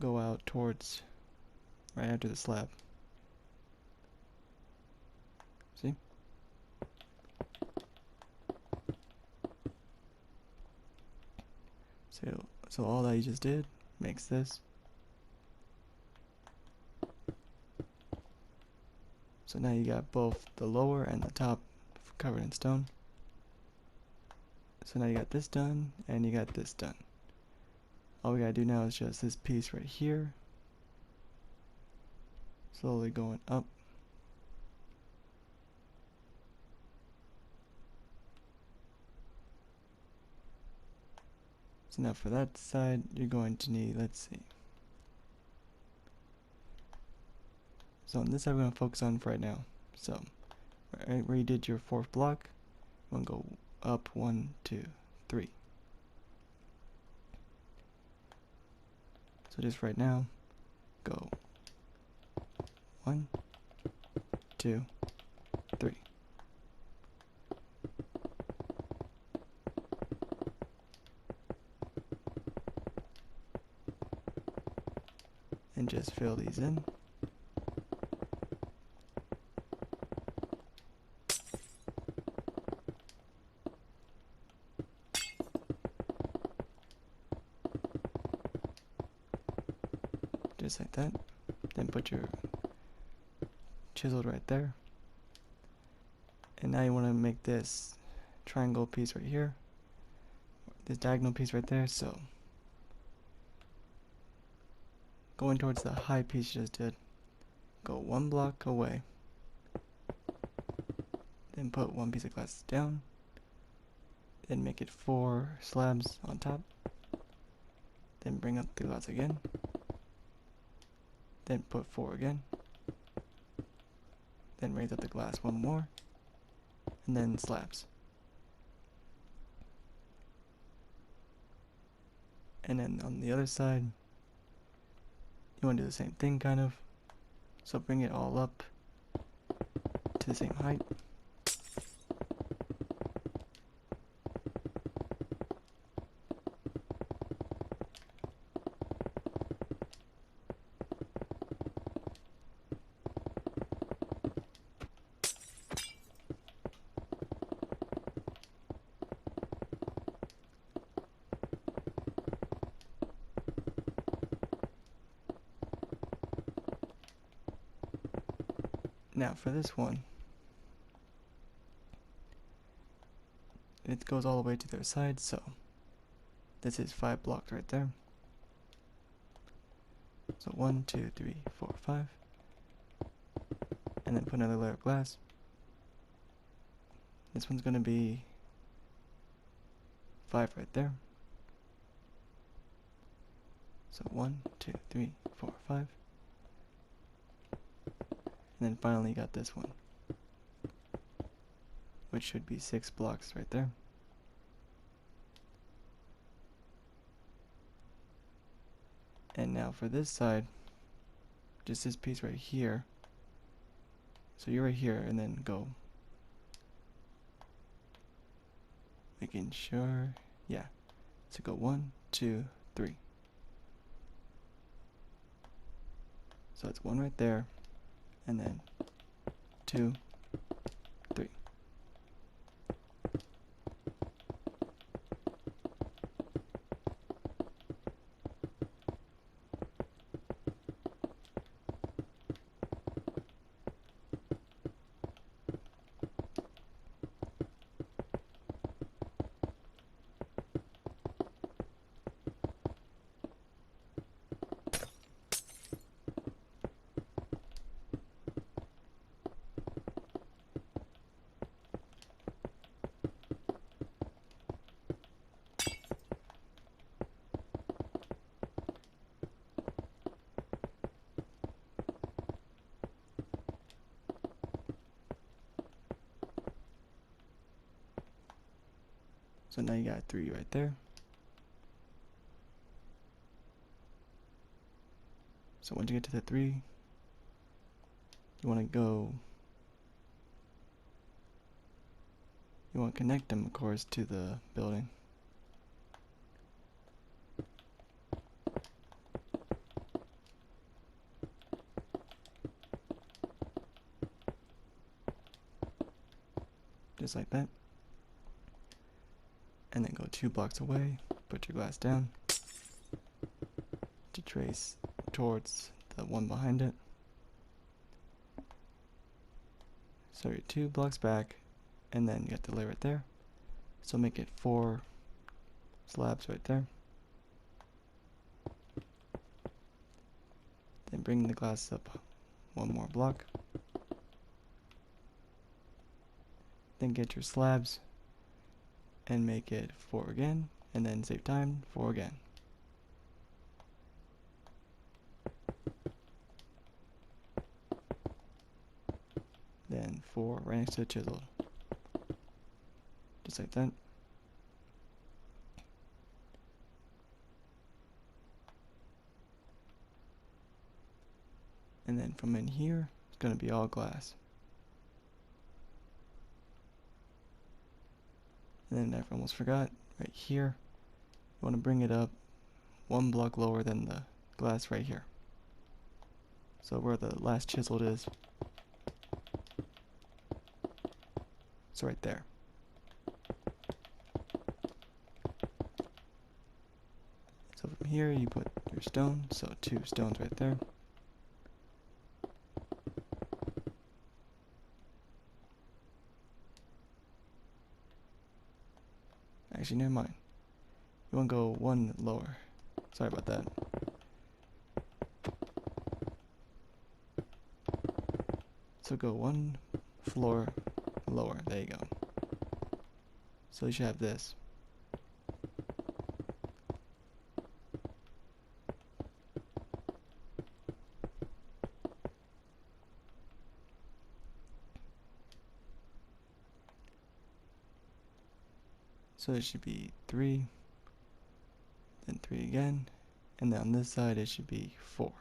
go out towards right after the slab. See? So all that you just did makes this. So now you got both the lower and the top covered in stone. So now you got this done and you got this done. All we gotta do now is just this piece right here. Slowly going up. So now for that side, you're going to need, let's see. So on this side, we're going to focus on for right now. So, right where you did your 4th block, we're going to go up 1, 2, 3. So just right now, go 1, 2, 3. And just fill these in. just like that. Then put your chisel right there. And now you want to make this triangle piece right here, this diagonal piece right there. So going towards the high piece you just did, go 1 block away, then put 1 piece of glass down, then make it 4 slabs on top, then bring up the glass again, then put 4 again, then raise up the glass 1 more, and then slabs. And then on the other side, you want to do the same thing kind of. So bring it all up to the same height. Now for this one, it goes all the way to their side, so this is 5 blocks right there. So 1, 2, 3, 4, 5. And then put another layer of glass. This one's gonna be 5 right there. So 1, 2, 3, 4, 5. And then finally you got this one, which should be 6 blocks right there. And now for this side, just this piece right here. So you're right here, and then go. Making sure, yeah. So go 1, 2, 3. So it's 1 right there, and then 2, 3. So now you got 3 right there. So once you get to the 3, you want to connect them, of course, to the building. Just like that. And then go 2 blocks away, put your glass down to trace towards the one behind it. So you're 2 blocks back, and then you got the layer right there. So make it 4 slabs right there. Then bring the glass up 1 more block. Then get your slabs and make it 4 again, and then save time, 4 again. Then 4 right next to the chisel. Just like that. And then from in here, it's going to be all glass. And then I almost forgot, right here, you want to bring it up 1 block lower than the glass right here. So where the last chiseled is. So right there. So from here you put your stone, so 2 stones right there. Actually, never mind. You want to go 1 lower. Sorry about that. So go 1 floor lower. There you go. So you should have this. So it should be 3, then 3 again, and then on this side it should be 4.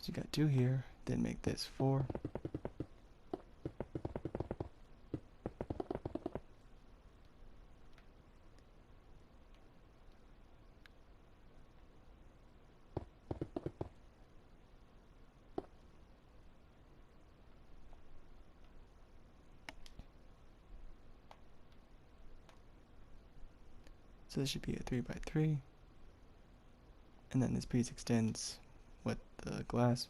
So you got 2 here, then make this 4. So this should be a 3 by 3. And then this piece extends with the glass.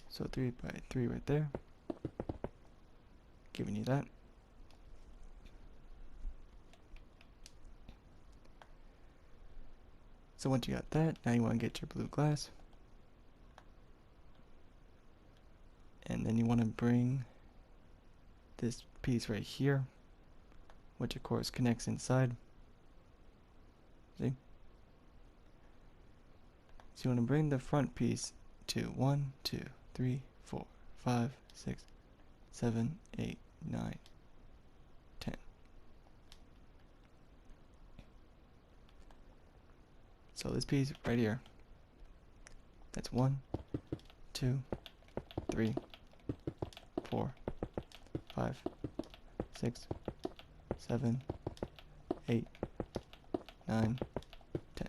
So 3 by 3 right there. Giving you that. So once you got that, now you want to get your blue glass. And then you want to bring this piece right here, which of course connects inside. See? So you want to bring the front piece to 1, 2, 3, 4, 5, 6, 7, 8, 9, 10. So this piece right here, that's 1, 2, 3, 4, 5, 6, 7, 8, 9, 10.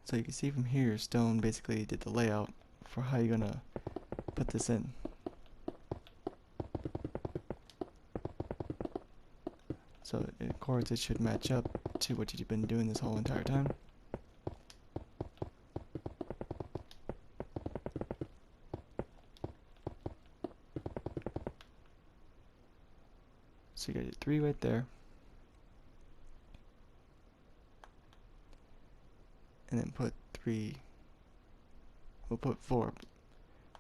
So you can see from here, stone basically did the layout for how you're gonna put this in. So of course it should match up to what you've been doing this whole entire time. So you got your 3 right there. And then put 3, we'll put 4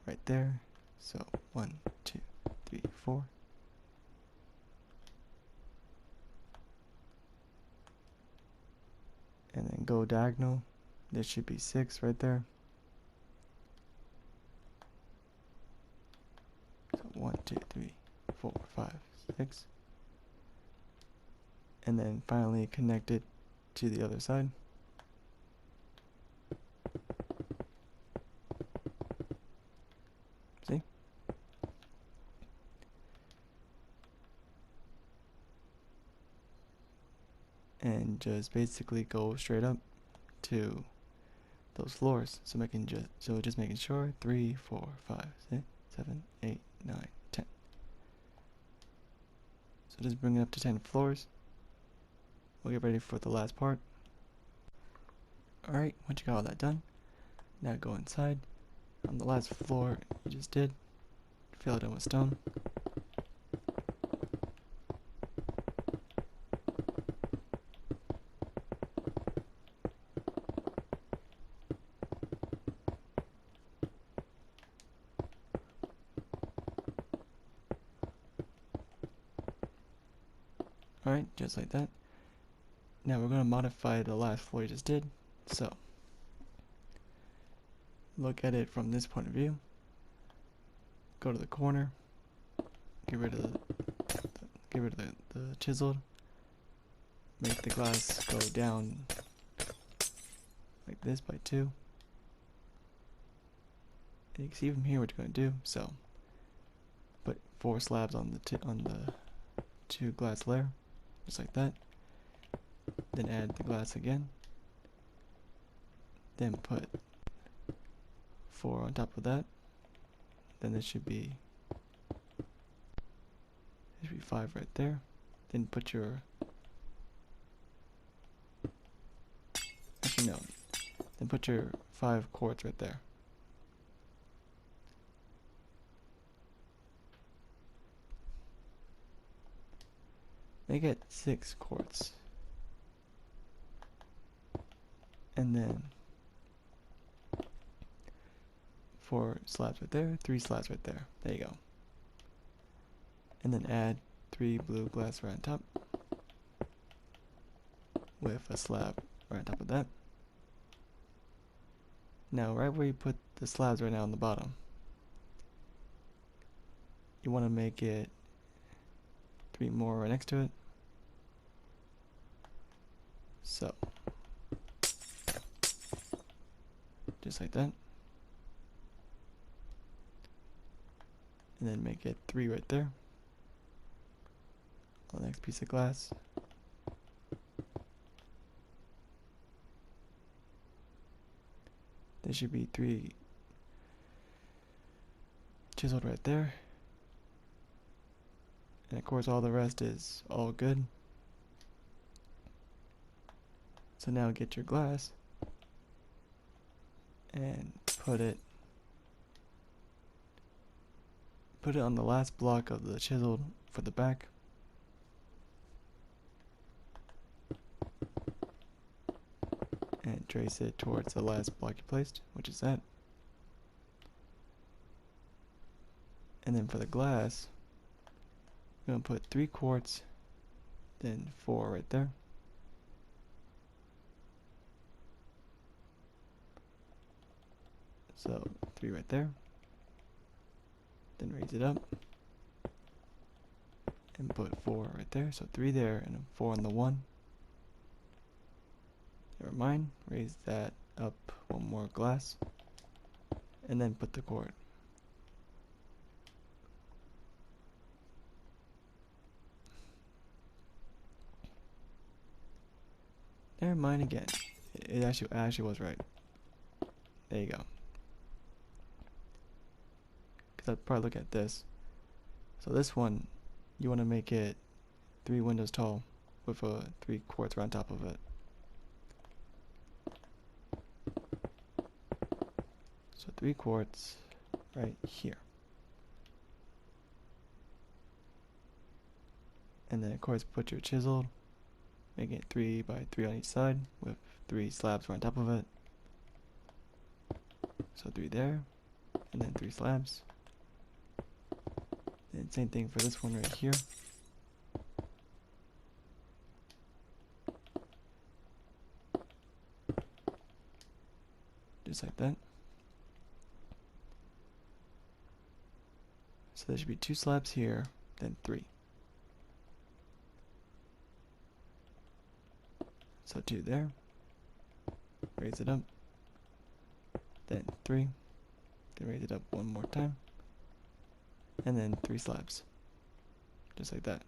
right there. So 1, 2, 3, 4. And then go diagonal. There should be 6 right there. So 1, 2, 3, 4, 5, 6. And then finally connect it to the other side. See? And just basically go straight up to those floors. So just making sure 3, 4, 5, 6, 7, 8, 9, 10. So just bring it up to 10 floors. We'll get ready for the last part. Alright, once you got all that done, now go inside. On the last floor you just did, fill it in with stone. Alright, just like that. Now we're going to modify the last floor you just did. So, look at it from this point of view. Go to the corner. Get rid of the chiseled. Make the glass go down like this by 2. And you can see from here what you're going to do. So, 4 slabs on the 2 glass layer, just like that. Then add the glass again. Then put 4 on top of that. Then there should be 5 right there. Then put your, actually no, then put your 5 quartz right there. Make it 6 quartz. And then 4 slabs right there, 3 slabs right there. There you go. And then add 3 blue glass right on top with a slab right on top of that. Now right where you put the slabs right now on the bottom, you want to make it 3 more right next to it. So just like that. And then make it 3 right there on the next piece of glass. There should be 3 chiseled right there. And of course all the rest is all good. So now get your glass and put it on the last block of the chiseled for the back. And trace it towards the last block you placed, which is that. And then for the glass, we're going to put 3 quartz, then 4 right there. So 3 right there. Then raise it up. And put 4 right there. So 3 there and 4 on the 1. Never mind. Raise that up 1 more glass. And then put the cord. Never mind again. It actually was right. There you go. Because I'd probably look at this. So this one, you want to make it 3 windows tall with 3 quartz right on top of it. So 3 quartz right here. And then of course put your chiseled, make it 3 by 3 on each side with 3 slabs right on top of it. So 3 there, and then 3 slabs. And same thing for this one right here. Just like that. So there should be 2 slabs here, then 3. So 2 there. Raise it up. Then 3. Then raise it up 1 more time. And then 3 slabs. Just like that.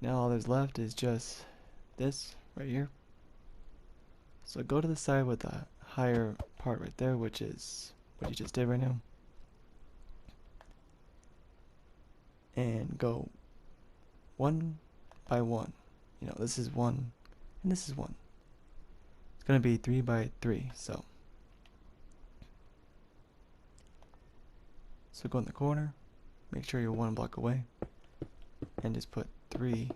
Now all there's left is just this right here. So go to the side with the higher part right there, which is what you just did right now. And go 1 by 1. You know, this is 1 and this is 1. It's going to be 3 by 3, so go in the corner, make sure you're 1 block away, and just put 3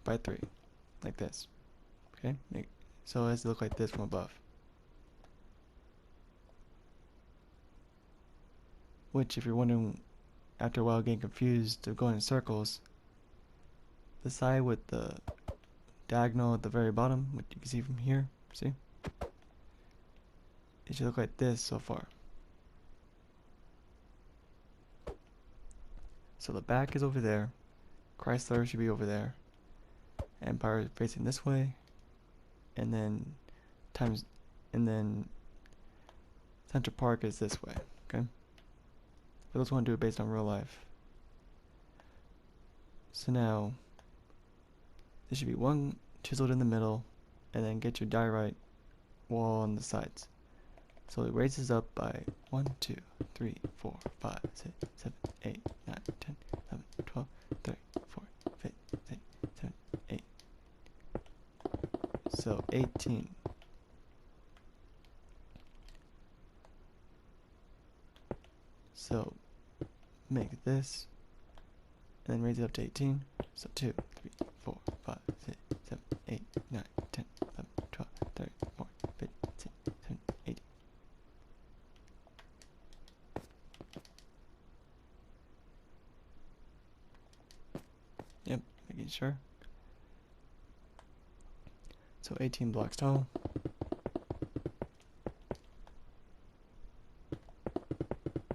by 3, like this. Okay? So it has to look like this from above. Which, if you're wondering, after a while getting confused of going in circles, the side with the diagonal at the very bottom, which you can see from here, see? It should look like this so far. So the back is over there, Chrysler should be over there, Empire is facing this way, and then Central Park is this way, okay? but those want to do it based on real life. So now, there should be one chiseled in the middle, and then get your diorite wall on the sides. So it raises up by 1, 2, 3, 4, 5, 6, 7, 8, 9, 10, 11, 12, 13, 14, 15, 16, 17, 18. So 18. So make this, and then raise it up to 18. So 2, 3, 4, 5, 6, 7, 8, 9, 10, 11, 12, 13, 14, 15, 16, 17, 18. Yep, making sure. So 18 blocks tall.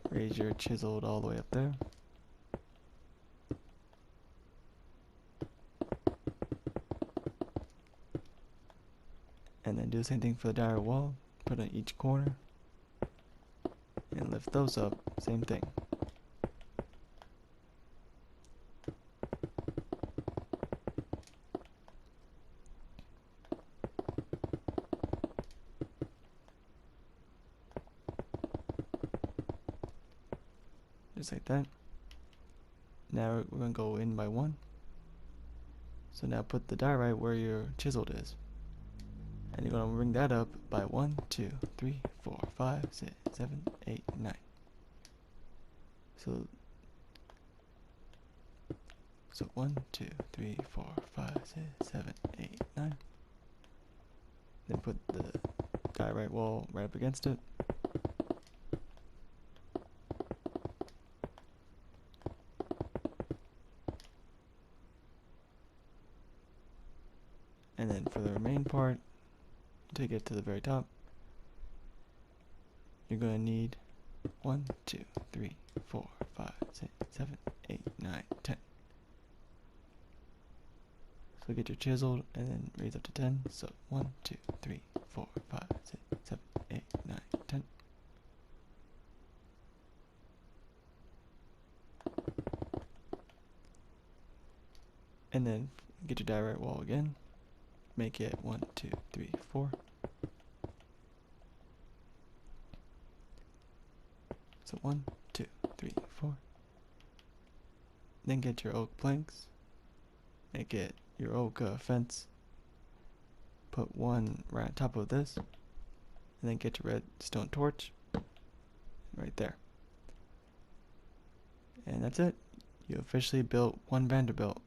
Raise your chiseled all the way up there. And then do the same thing for the diorite wall. Put on each corner. And lift those up. Same thing. Just like that. Now we're going to go in by 1. So now put the diorite where your chiseled is. And you're going to bring that up by 1, 2, 3, 4, 5, 6, 7, 8, 9. So 1, 2, 3, 4, 5, 6, 7, 8, 9. Then put the diorite wall right up against it. And then for the remaining part, to get to the very top, you're going to need 1, 2, 3, 4, 5, 6, 7, 8, 9, 10. So get your chiseled and then raise up to 10. So 1, 2, 3, 4, 5, 6, 7, 8, 9, 10. And then get your diorite wall again. Make it 1, 2, 3, 4. So 1, 2, 3, 4. Then get your oak planks. Make it your oak fence. Put one right on top of this. And then get your redstone torch. Right there. And that's it. You officially built One Vanderbilt.